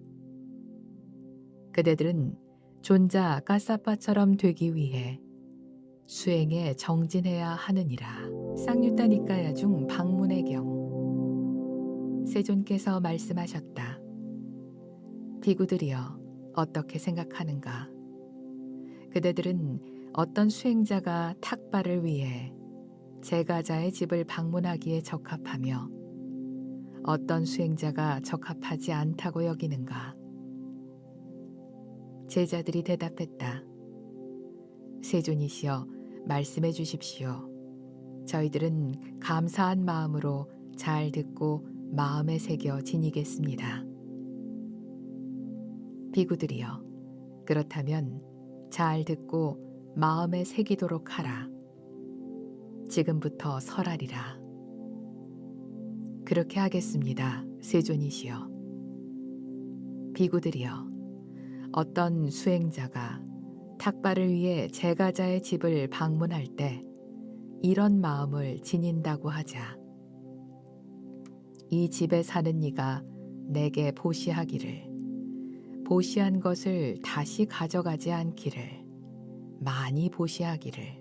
[SPEAKER 1] 그대들은 존자 까사빠처럼 되기 위해 수행에 정진해야 하느니라. 쌍유타 니까야 중 방문의 경. 세존께서 말씀하셨다. 비구들이여, 어떻게 생각하는가? 그대들은 어떤 수행자가 탁발을 위해 제가자의 집을 방문하기에 적합하며 어떤 수행자가 적합하지 않다고 여기는가? 제자들이 대답했다. 세존이시여, 말씀해 주십시오. 저희들은 감사한 마음으로 잘 듣고 마음에 새겨 지니겠습니다. 비구들이여, 그렇다면 잘 듣고 마음에 새기도록 하라. 지금부터 설하리라. 그렇게 하겠습니다. 세존이시여. 비구들이여, 어떤 수행자가 탁발을 위해 제가자의 집을 방문할 때 이런 마음을 지닌다고 하자. 이 집에 사는 네가 내게 보시하기를, 보시한 것을 다시 가져가지 않기를, 많이 보시하기를,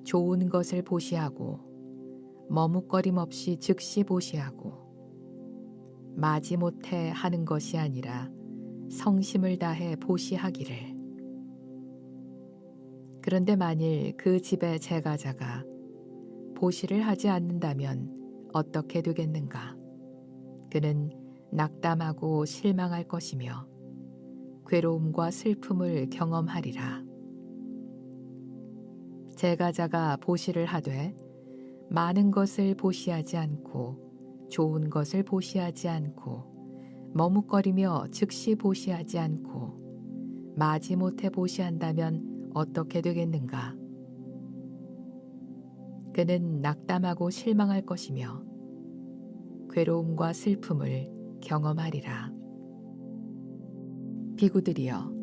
[SPEAKER 1] 좋은 것을 보시하고 머뭇거림 없이 즉시 보시하고 마지못해 하는 것이 아니라 성심을 다해 보시하기를. 그런데 만일 그 집의 제가자가 보시를 하지 않는다면 어떻게 되겠는가? 그는 낙담하고 실망할 것이며 괴로움과 슬픔을 경험하리라. 제가자가 보시를 하되 많은 것을 보시하지 않고 좋은 것을 보시하지 않고 머뭇거리며 즉시 보시하지 않고 마지못해 보시한다면 어떻게 되겠는가? 그는 낙담하고 실망할 것이며 괴로움과 슬픔을 경험하리라. 비구들이여,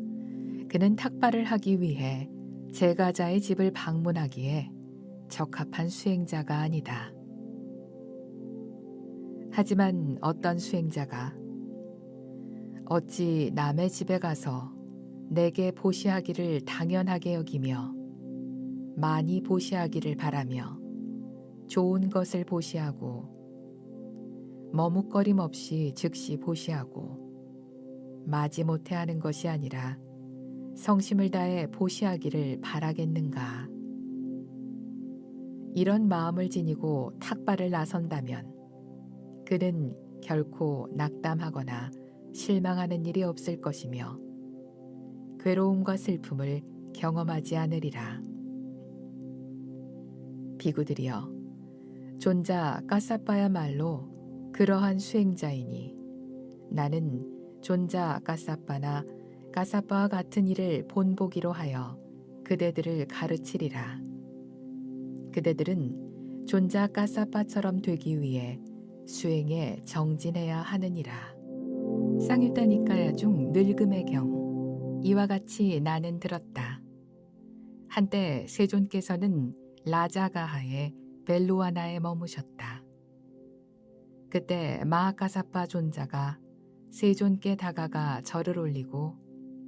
[SPEAKER 1] 그는 탁발을 하기 위해 제가자의 집을 방문하기에 적합한 수행자가 아니다. 하지만 어떤 수행자가 어찌 남의 집에 가서 내게 보시하기를 당연하게 여기며 많이 보시하기를 바라며 좋은 것을 보시하고 머뭇거림 없이 즉시 보시하고 마지못해 하는 것이 아니라 성심을 다해 보시하기를 바라겠는가? 이런 마음을 지니고 탁발을 나선다면 그는 결코 낙담하거나 실망하는 일이 없을 것이며 괴로움과 슬픔을 경험하지 않으리라. 비구들이여, 존자 까사빠야말로 그러한 수행자이니 나는 존자 까사빠나 까사빠와 같은 일을 본보기로 하여 그대들을 가르치리라. 그대들은 존자 까사빠처럼 되기 위해 수행에 정진해야 하느니라. 쌍일다 니까야 중 늙음의 경. 이와 같이 나는 들었다. 한때 세존께서는 라자가하의 벨루아나에 머무셨다. 그때 마하카사파 존자가 세존께 다가가 절을 올리고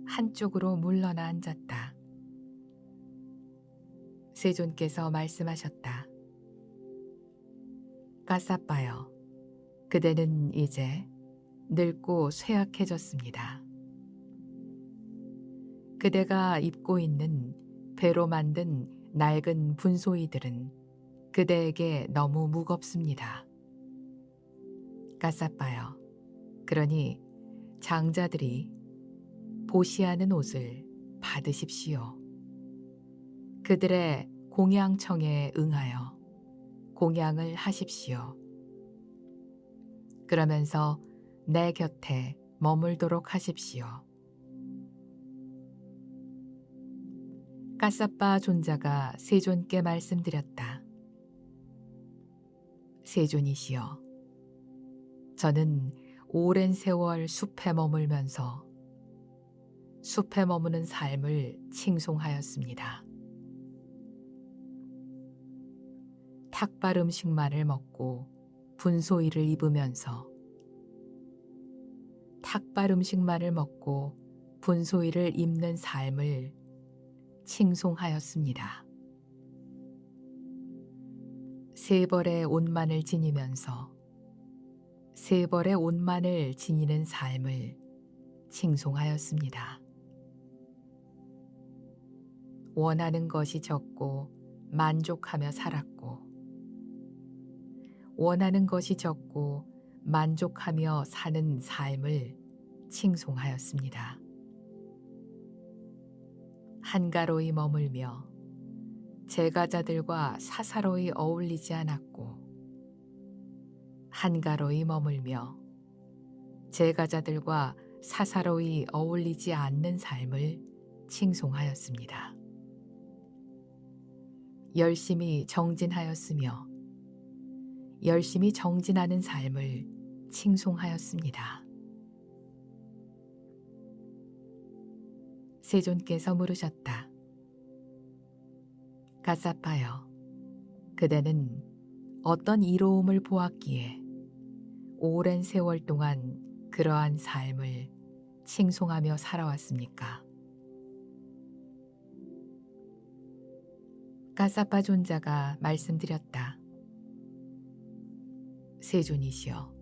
[SPEAKER 1] 한쪽으로 물러나 앉았다. 세존께서 말씀하셨다. 까사빠여, 그대는 이제 늙고 쇠약해졌습니다. 그대가 입고 있는 배로 만든 낡은 분소이들은 그대에게 너무 무겁습니다. 까사빠여, 그러니 장자들이 보시하는 옷을 받으십시오. 그들의 공양청에 응하여 공양을 하십시오. 그러면서 내 곁에 머물도록 하십시오. 까사빠 존자가 세존께 말씀드렸다. 세존이시여, 저는 오랜 세월 숲에 머물면서 숲에 머무는 삶을 칭송하였습니다. 탁발 음식만을 먹고 분소이를 입으면서 탁발 음식만을 먹고 분소이를 입는 삶을 칭송하였습니다. 세 벌의 옷만을 지니면서 세 벌의 옷만을 지니는 삶을 칭송하였습니다. 원하는 것이 적고 만족하며 살았고 원하는 것이 적고 만족하며 사는 삶을 칭송하였습니다. 한가로이 머물며 제가자들과 사사로이 어울리지 않았고 한가로이 머물며 제가자들과 사사로이 어울리지 않는 삶을 칭송하였습니다. 열심히 정진하였으며 열심히 정진하는 삶을 칭송하였습니다. 세존께서 물으셨다. 까사빠여, 그대는 어떤 이로움을 보았기에 오랜 세월 동안 그러한 삶을 칭송하며 살아왔습니까? 까사빠 존자가 말씀드렸다. 세존이시여,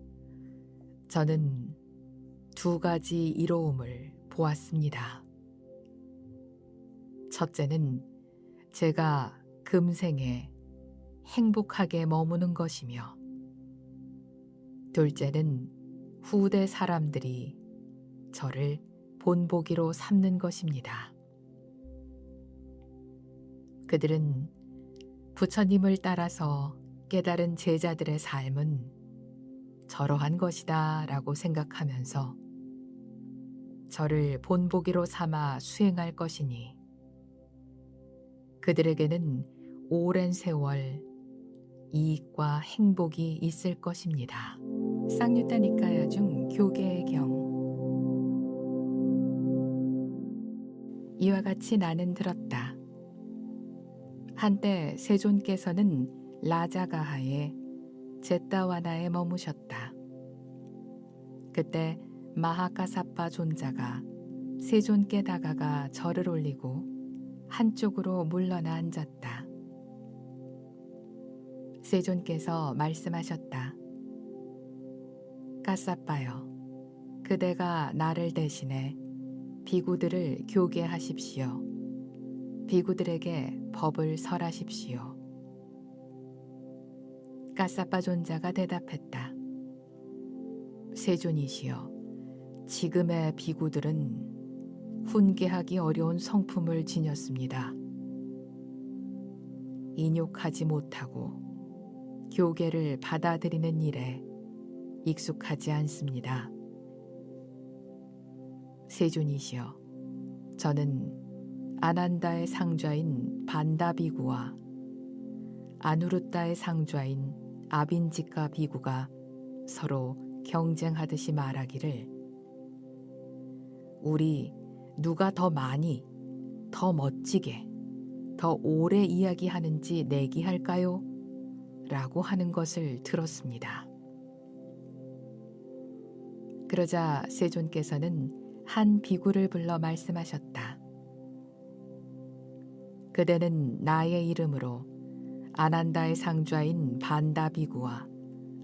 [SPEAKER 1] 저는 두 가지 이로움을 보았습니다. 첫째는 제가 금생에 행복하게 머무는 것이며, 둘째는 후대 사람들이 저를 본보기로 삼는 것입니다. 그들은 부처님을 따라서 깨달은 제자들의 삶은 저러한 것이다 라고 생각하면서 저를 본보기로 삼아 수행할 것이니, 그들에게는 오랜 세월 이익과 행복이 있을 것입니다. 쌍유타 니카야 중 교계의 경. 이와 같이 나는 들었다. 한때 세존께서는 라자가하의 제타와나에 머무셨다. 그때 마하카사파 존자가 세존께 다가가 절을 올리고 한쪽으로 물러나 앉았다. 세존께서 말씀하셨다. 까사빠여, 그대가 나를 대신해 비구들을 교계하십시오. 비구들에게 법을 설하십시오. 까사빠 존자가 대답했다. 세존이시여, 지금의 비구들은 훈계하기 어려운 성품을 지녔습니다. 인욕하지 못하고 교계를 받아들이는 일에 익숙하지 않습니다. 세존이시여, 저는 아난다의 상좌인 반다비구와 아누루타의 상좌인 아빈지카 비구가 서로 경쟁하듯이 말하기를, 우리 누가 더 많이, 더 멋지게, 더 오래 이야기하는지 내기할까요? 라고 하는 것을 들었습니다. 그러자 세존께서는 한 비구를 불러 말씀하셨다. 그대는 나의 이름으로 아난다의 상좌인 반다 비구와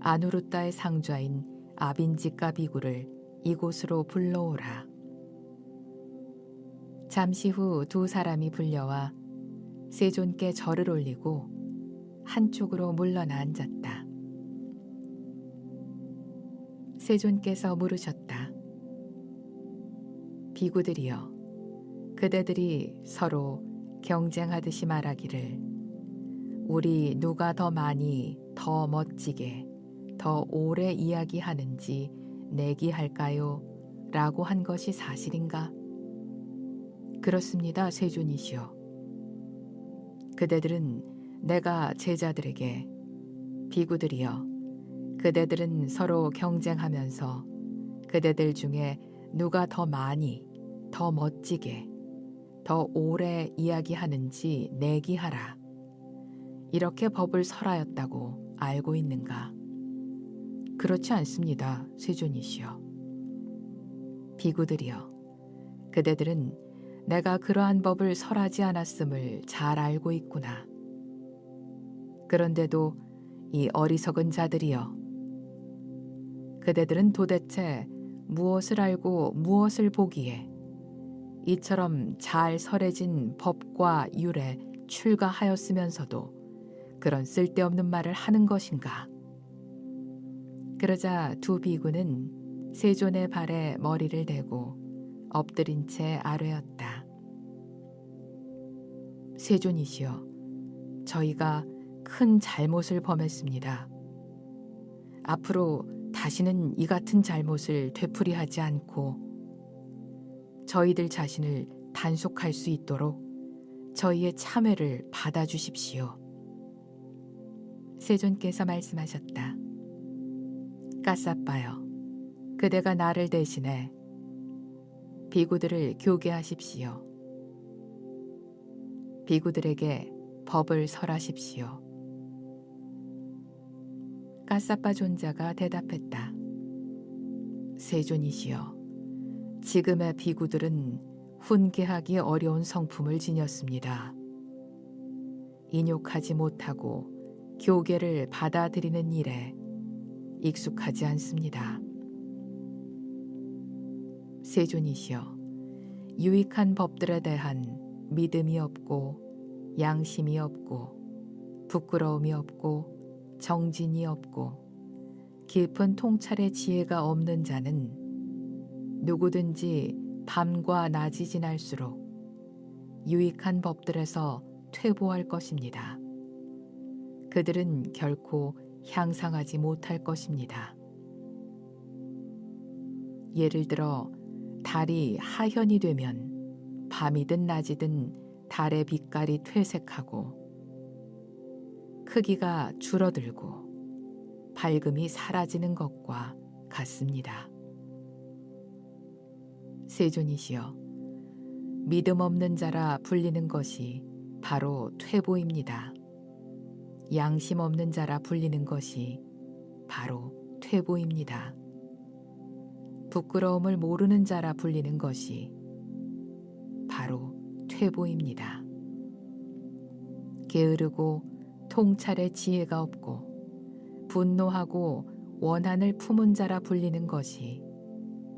[SPEAKER 1] 아누루타의 상좌인 아빈지카 비구를 이곳으로 불러오라. 잠시 후 두 사람이 불려와 세존께 절을 올리고 한쪽으로 물러나 앉았다. 세존께서 물으셨다. 비구들이여, 그대들이 서로 경쟁하듯이 말하기를, 우리 누가 더 많이, 더 멋지게, 더 오래 이야기하는지 내기할까요? 라고 한 것이 사실인가? 그렇습니다, 세존이시여. 그대들은 내가 제자들에게, 비구들이여, 그대들은 서로 경쟁하면서 그대들 중에 누가 더 많이, 더 멋지게, 더 오래 이야기하는지 내기하라. 이렇게 법을 설하였다고 알고 있는가? 그렇지 않습니다, 세존이시여. 비구들이여, 그대들은 내가 그러한 법을 설하지 않았음을 잘 알고 있구나. 그런데도 이 어리석은 자들이여, 그대들은 도대체 무엇을 알고 무엇을 보기에 이처럼 잘 설해진 법과 율에 출가하였으면서도 그런 쓸데없는 말을 하는 것인가? 그러자 두 비구는 세존의 발에 머리를 대고 엎드린 채 아뢰었다. 세존이시여, 저희가 큰 잘못을 범했습니다. 앞으로 다시는 이 같은 잘못을 되풀이하지 않고 저희들 자신을 단속할 수 있도록 저희의 참회를 받아주십시오. 세존께서 말씀하셨다. 까사빠여, 그대가 나를 대신해 비구들을 교계하십시오. 비구들에게 법을 설하십시오. 까사빠 존자가 대답했다. 세존이시여, 지금의 비구들은 훈계하기 어려운 성품을 지녔습니다. 인욕하지 못하고 교계를 받아들이는 일에 익숙하지 않습니다. 세존이시여, 유익한 법들에 대한 믿음이 없고 양심이 없고 부끄러움이 없고 정진이 없고 깊은 통찰의 지혜가 없는 자는 누구든지 밤과 낮이 지날수록 유익한 법들에서 퇴보할 것입니다. 그들은 결코 향상하지 못할 것입니다. 예를 들어 달이 하현이 되면 밤이든 낮이든 달의 빛깔이 퇴색하고 크기가 줄어들고 밝음이 사라지는 것과 같습니다. 세존이시여, 믿음 없는 자라 불리는 것이 바로 퇴보입니다. 양심 없는 자라 불리는 것이 바로 퇴보입니다. 부끄러움을 모르는 자라 불리는 것이 바로 퇴보입니다. 게으르고 통찰의 지혜가 없고 분노하고 원한을 품은 자라 불리는 것이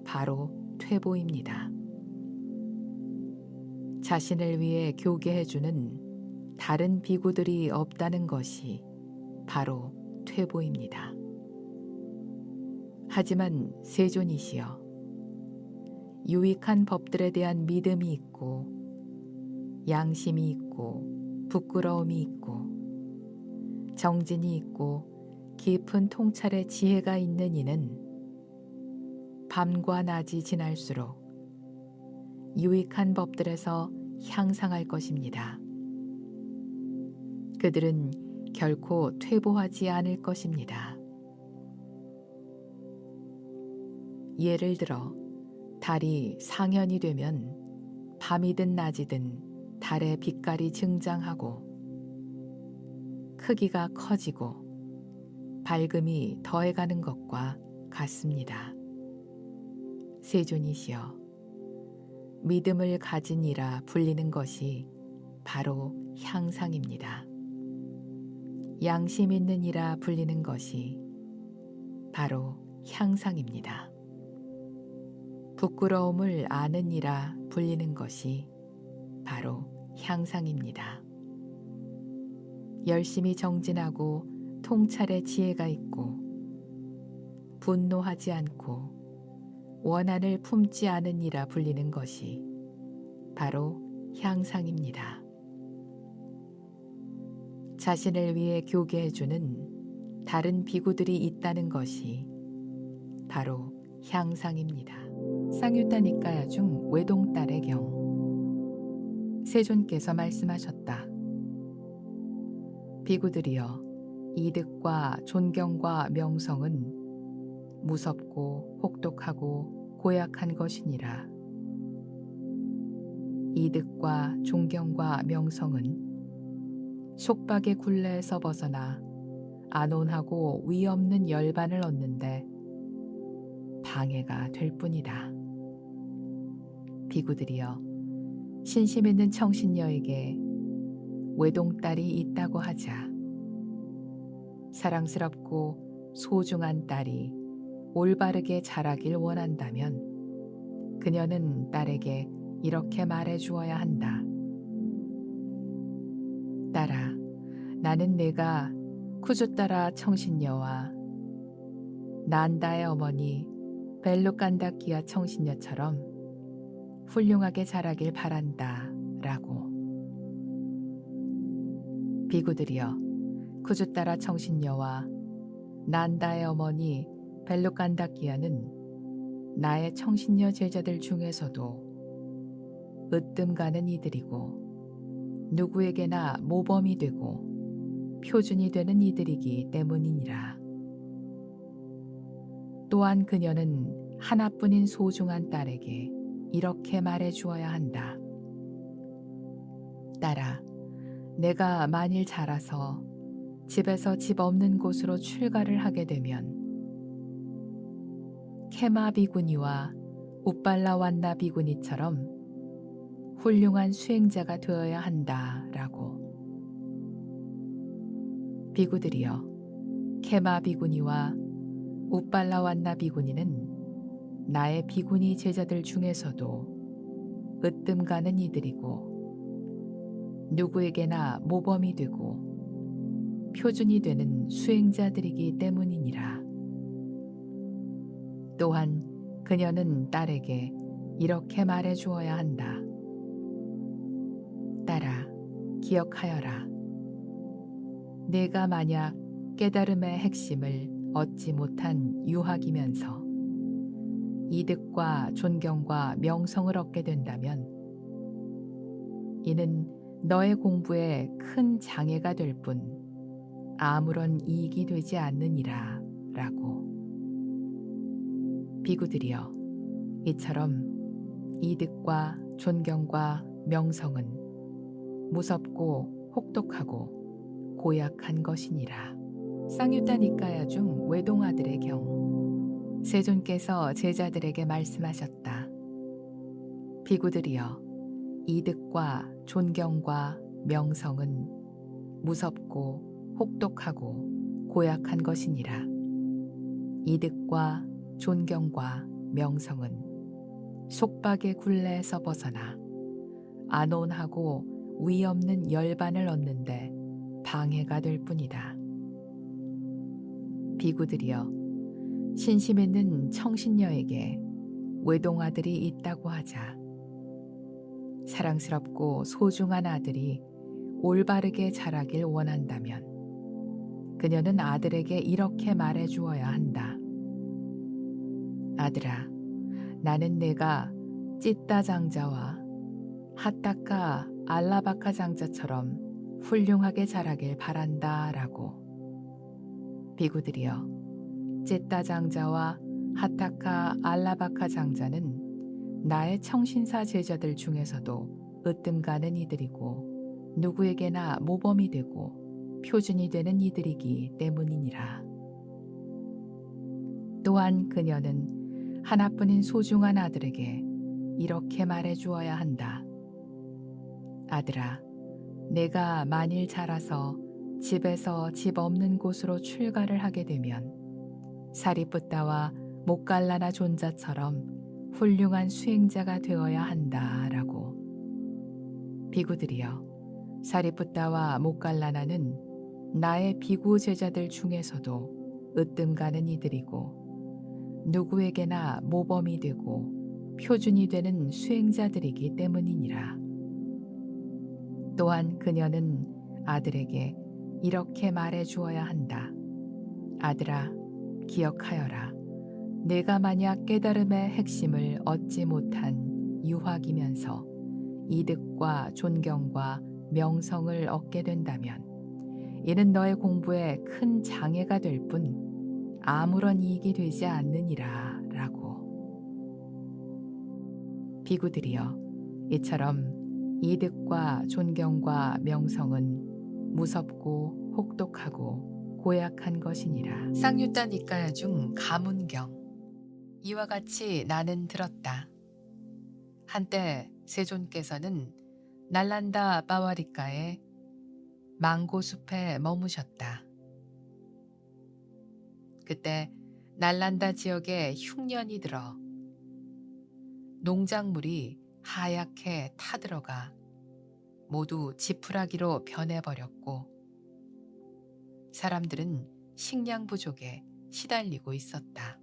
[SPEAKER 1] 바로 퇴보입니다. 자신을 위해 교계해주는 다른 비구들이 없다는 것이 바로 퇴보입니다. 하지만 세존이시여, 유익한 법들에 대한 믿음이 있고 양심이 있고 부끄러움이 있고 정진이 있고 깊은 통찰의 지혜가 있는 이는 밤과 낮이 지날수록 유익한 법들에서 향상할 것입니다. 그들은 결코 퇴보하지 않을 것입니다. 예를 들어 달이 상현이 되면 밤이든 낮이든 달의 빛깔이 증장하고 크기가 커지고 밝음이 더해가는 것과 같습니다. 세존이시여, 믿음을 가진 이라 불리는 것이 바로 향상입니다. 양심 있는 이라 불리는 것이 바로 향상입니다. 부끄러움을 아는 이라 불리는 것이 바로 향상입니다. 열심히 정진하고 통찰의 지혜가 있고 분노하지 않고 원한을 품지 않은 이라 불리는 것이 바로 향상입니다. 자신을 위해 교계해주는 다른 비구들이 있다는 것이 바로 향상입니다. 쌍유타 니까야 중 외동딸의 경. 세존께서 말씀하셨다. 비구들이여, 이득과 존경과 명성은 무섭고 혹독하고 고약한 것이니라. 이득과 존경과 명성은 속박의 굴레에서 벗어나 안온하고 위없는 열반을 얻는데 방해가 될 뿐이다. 비구들이여, 신심 있는 청신녀에게 외동딸이 있다고 하자. 사랑스럽고 소중한 딸이 올바르게 자라길 원한다면 그녀는 딸에게 이렇게 말해 주어야 한다. 딸아, 나는 내가 쿠주따라 청신녀와 난다의 어머니 벨루칸다키아 청신녀처럼 훌륭하게 자라길 바란다 라고. 비구들이여, 쿠주따라 청신녀와 난다의 어머니 벨루칸다키아는 나의 청신녀 제자들 중에서도 으뜸 가는 이들이고 누구에게나 모범이 되고 표준이 되는 이들이기 때문이니라. 또한 그녀는 하나뿐인 소중한 딸에게 이렇게 말해 주어야 한다. 딸아, 내가 만일 자라서 집에서 집 없는 곳으로 출가를 하게 되면 케마 비구니와 우빨라완나 비구니처럼 훌륭한 수행자가 되어야 한다 라고. 비구들이여, 케마 비구니와 우빨라완나 비구니는 나의 비구니 제자들 중에서도 으뜸 가는 이들이고 누구에게나 모범이 되고 표준이 되는 수행자들이기 때문이니라. 또한 그녀는 딸에게 이렇게 말해 주어야 한다. 딸아, 기억하여라. 내가 만약 깨달음의 핵심을 얻지 못한 유학이면서 이득과 존경과 명성을 얻게 된다면 이는 너의 공부에 큰 장애가 될 뿐 아무런 이익이 되지 않느니라 라고. 비구들이여, 이처럼 이득과 존경과 명성은 무섭고 혹독하고 고약한 것이니라. 쌍유타 니까야 중 외동아들의 경, 세존께서 제자들에게 말씀하셨다. 비구들이여, 이득과 존경과 명성은 무섭고 혹독하고 고약한 것이니라. 이득과 존경과 명성은 속박의 굴레에서 벗어나 안온하고 위없는 열반을 얻는데 방해가 될 뿐이다. 비구들이여, 신심 있는 청신녀에게 외동아들이 있다고 하자. 사랑스럽고 소중한 아들이 올바르게 자라길 원한다면 그녀는 아들에게 이렇게 말해 주어야 한다. 아들아, 나는 내가 찌따 장자와 하타카 알라바카 장자처럼 훌륭하게 자라길 바란다 라고. 비구들이여, 찌따 장자와 하타카 알라바카 장자는 나의 청신사 제자들 중에서도 으뜸 가는 이들이고 누구에게나 모범이 되고 표준이 되는 이들이기 때문이니라. 또한 그녀는 하나뿐인 소중한 아들에게 이렇게 말해 주어야 한다. 아들아, 내가 만일 자라서 집에서 집 없는 곳으로 출가를 하게 되면 사리뿌따와 모칼라나 존자처럼 훌륭한 수행자가 되어야 한다 라고. 비구들이여, 사리뿌따와 모칼라나는 나의 비구 제자들 중에서도 으뜸 가는 이들이고 누구에게나 모범이 되고 표준이 되는 수행자들이기 때문이니라. 또한 그녀는 아들에게 이렇게 말해 주어야 한다. 아들아, 기억하여라. 내가 만약 깨달음의 핵심을 얻지 못한 유학이면서 이득과 존경과 명성을 얻게 된다면 이는 너의 공부에 큰 장애가 될 뿐 아무런 이익이 되지 않느니라 라고. 비구들이여, 이처럼 이득과 존경과 명성은 무섭고 혹독하고 고약한 것이니라. 쌍유타 니까야 중 가문경. 이와 같이 나는 들었다. 한때 세존께서는 날란다 바와리카의 망고숲에 머무셨다. 그때 날란다 지역에 흉년이 들어 농작물이 하얗게 타들어가 모두 지푸라기로 변해버렸고 사람들은 식량 부족에 시달리고 있었다.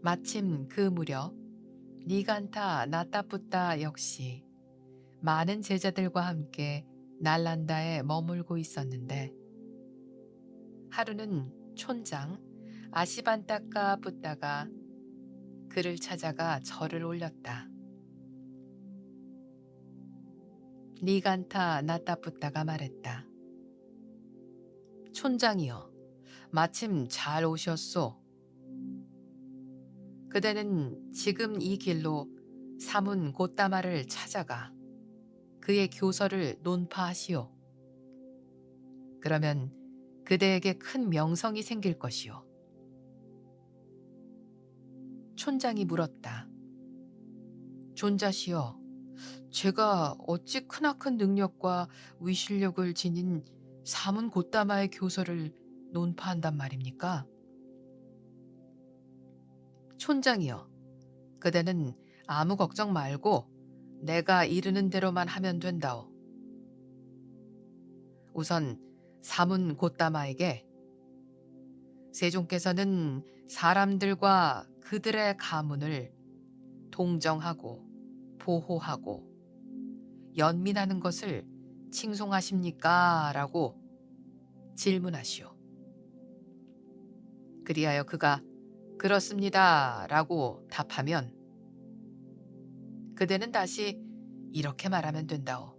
[SPEAKER 1] 마침 그 무렵 니간타 나타푸타 역시 많은 제자들과 함께 날란다에 머물고 있었는데 하루는 촌장 아시반타카 붓다가 그를 찾아가 절을 올렸다. 니간타 나타푸타가 말했다. 촌장이여, 마침 잘 오셨소. 그대는 지금 이 길로 사문 고따마를 찾아가 그의 교서를 논파하시오. 그러면 그대에게 큰 명성이 생길 것이오. 촌장이 물었다. 존자시여, 제가 어찌 크나큰 능력과 위실력을 지닌 사문 고따마의 교서를 논파한단 말입니까? 촌장이여, 그대는 아무 걱정 말고 내가 이르는 대로만 하면 된다오. 우선 사문 곶다마에게 세종께서는 사람들과 그들의 가문을 동정하고 보호하고 연민하는 것을 칭송하십니까? 라고 질문하시오. 그리하여 그가 그렇습니다 라고 답하면 그대는 다시 이렇게 말하면 된다오.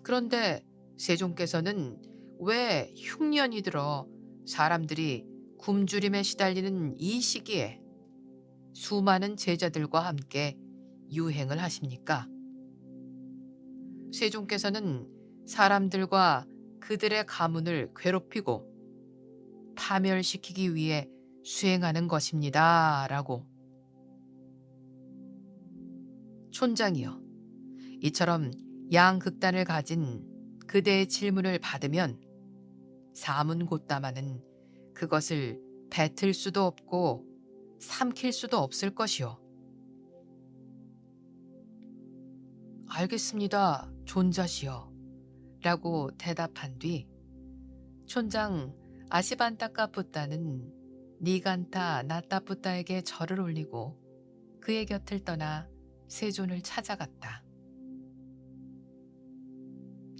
[SPEAKER 1] 그런데 세종께서는 왜 흉년이 들어 사람들이 굶주림에 시달리는 이 시기에 수많은 제자들과 함께 유행을 하십니까? 세종께서는 사람들과 그들의 가문을 괴롭히고 파멸시키기 위해 수행하는 것입니다. 라고. 촌장이여, 이처럼 양극단을 가진 그대의 질문을 받으면 사문 곶다마는 그것을 뱉을 수도 없고 삼킬 수도 없을 것이오. 알겠습니다, 존자시여 라고 대답한 뒤 촌장 아시반타카푸타는 니간타 나타푸타에게 절을 올리고 그의 곁을 떠나 세존을 찾아갔다.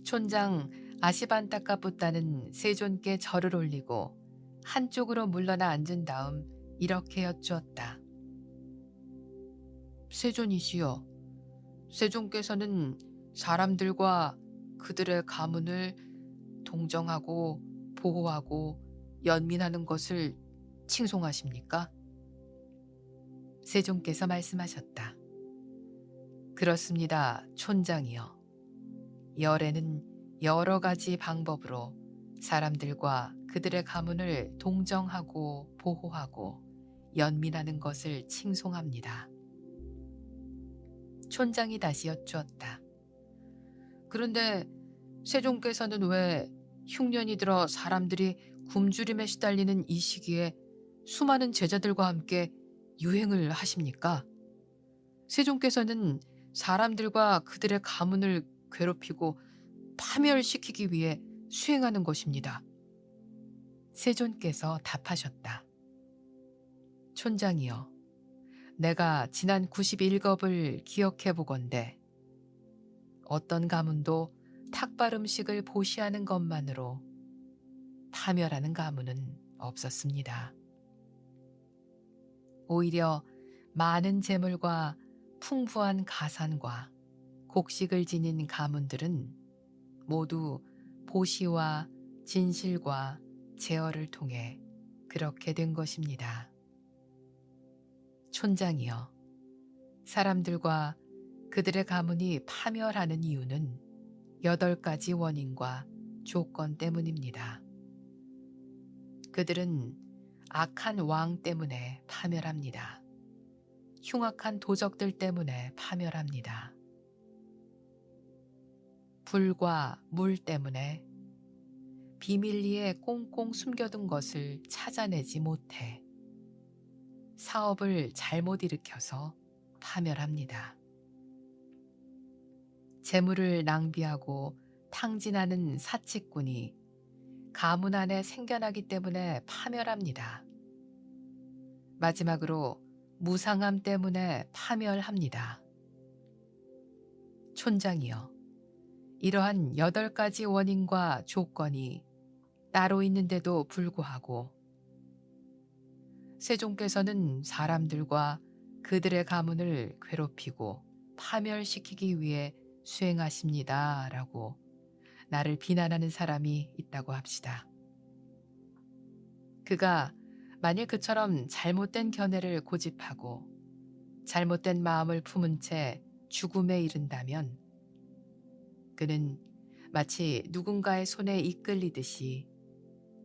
[SPEAKER 1] 촌장 아시반타카푸타는 세존께 절을 올리고 한쪽으로 물러나 앉은 다음 이렇게 여쭈었다. 세존이시여, 세종께서는 사람들과 그들의 가문을 동정하고 보호하고 연민하는 것을 칭송하십니까? 세종께서 말씀하셨다. 그렇습니다, 촌장이여. 열애는 여러 가지 방법으로 사람들과 그들의 가문을 동정하고 보호하고 연민하는 것을 칭송합니다. 촌장이 다시 여쭈었다. 그런데 세종께서는 왜 흉년이 들어 사람들이 굶주림에 시달리는 이 시기에 수많은 제자들과 함께 유행을 하십니까? 세종께서는 사람들과 그들의 가문을 괴롭히고 파멸시키기 위해 수행하는 것입니다. 세존께서 답하셨다. 촌장이여, 내가 지난 91겁을 기억해 보건대 어떤 가문도 탁발 음식을 보시하는 것만으로 파멸하는 가문은 없었습니다. 오히려 많은 재물과 풍부한 가산과 곡식을 지닌 가문들은 모두 보시와 진실과 제어를 통해 그렇게 된 것입니다. 촌장이여, 사람들과 그들의 가문이 파멸하는 이유는 8가지 원인과 조건 때문입니다. 그들은 악한 왕 때문에 파멸합니다. 흉악한 도적들 때문에 파멸합니다. 불과 물 때문에 비밀리에 꽁꽁 숨겨둔 것을 찾아내지 못해 사업을 잘못 일으켜서 파멸합니다. 재물을 낭비하고 탕진하는 사치꾼이 가문 안에 생겨나기 때문에 파멸합니다. 마지막으로 무상함 때문에 파멸합니다. 촌장이여, 이러한 8가지 원인과 조건이 따로 있는데도 불구하고 세종께서는 사람들과 그들의 가문을 괴롭히고 파멸시키기 위해 수행하십니다. 라고 나를 비난하는 사람이 있다고 합시다. 그가 만일 그처럼 잘못된 견해를 고집하고 잘못된 마음을 품은 채 죽음에 이른다면 그는 마치 누군가의 손에 이끌리듯이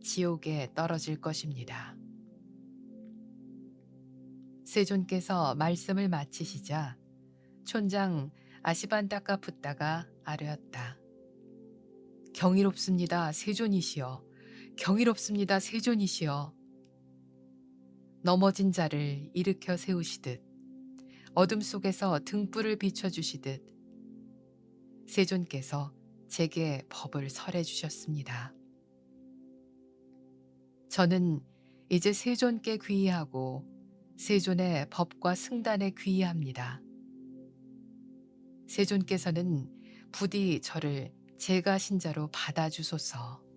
[SPEAKER 1] 지옥에 떨어질 것입니다. 세존께서 말씀을 마치시자 촌장 아시반타카푸타가 아뢰었다. 경이롭습니다, 세존이시여. 경이롭습니다, 세존이시여. 넘어진 자를 일으켜 세우시듯 어둠 속에서 등불을 비춰주시듯 세존께서 제게 법을 설해 주셨습니다. 저는 이제 세존께 귀의하고 세존의 법과 승단에 귀의합니다. 세존께서는 부디 저를 제가 신자로 받아주소서.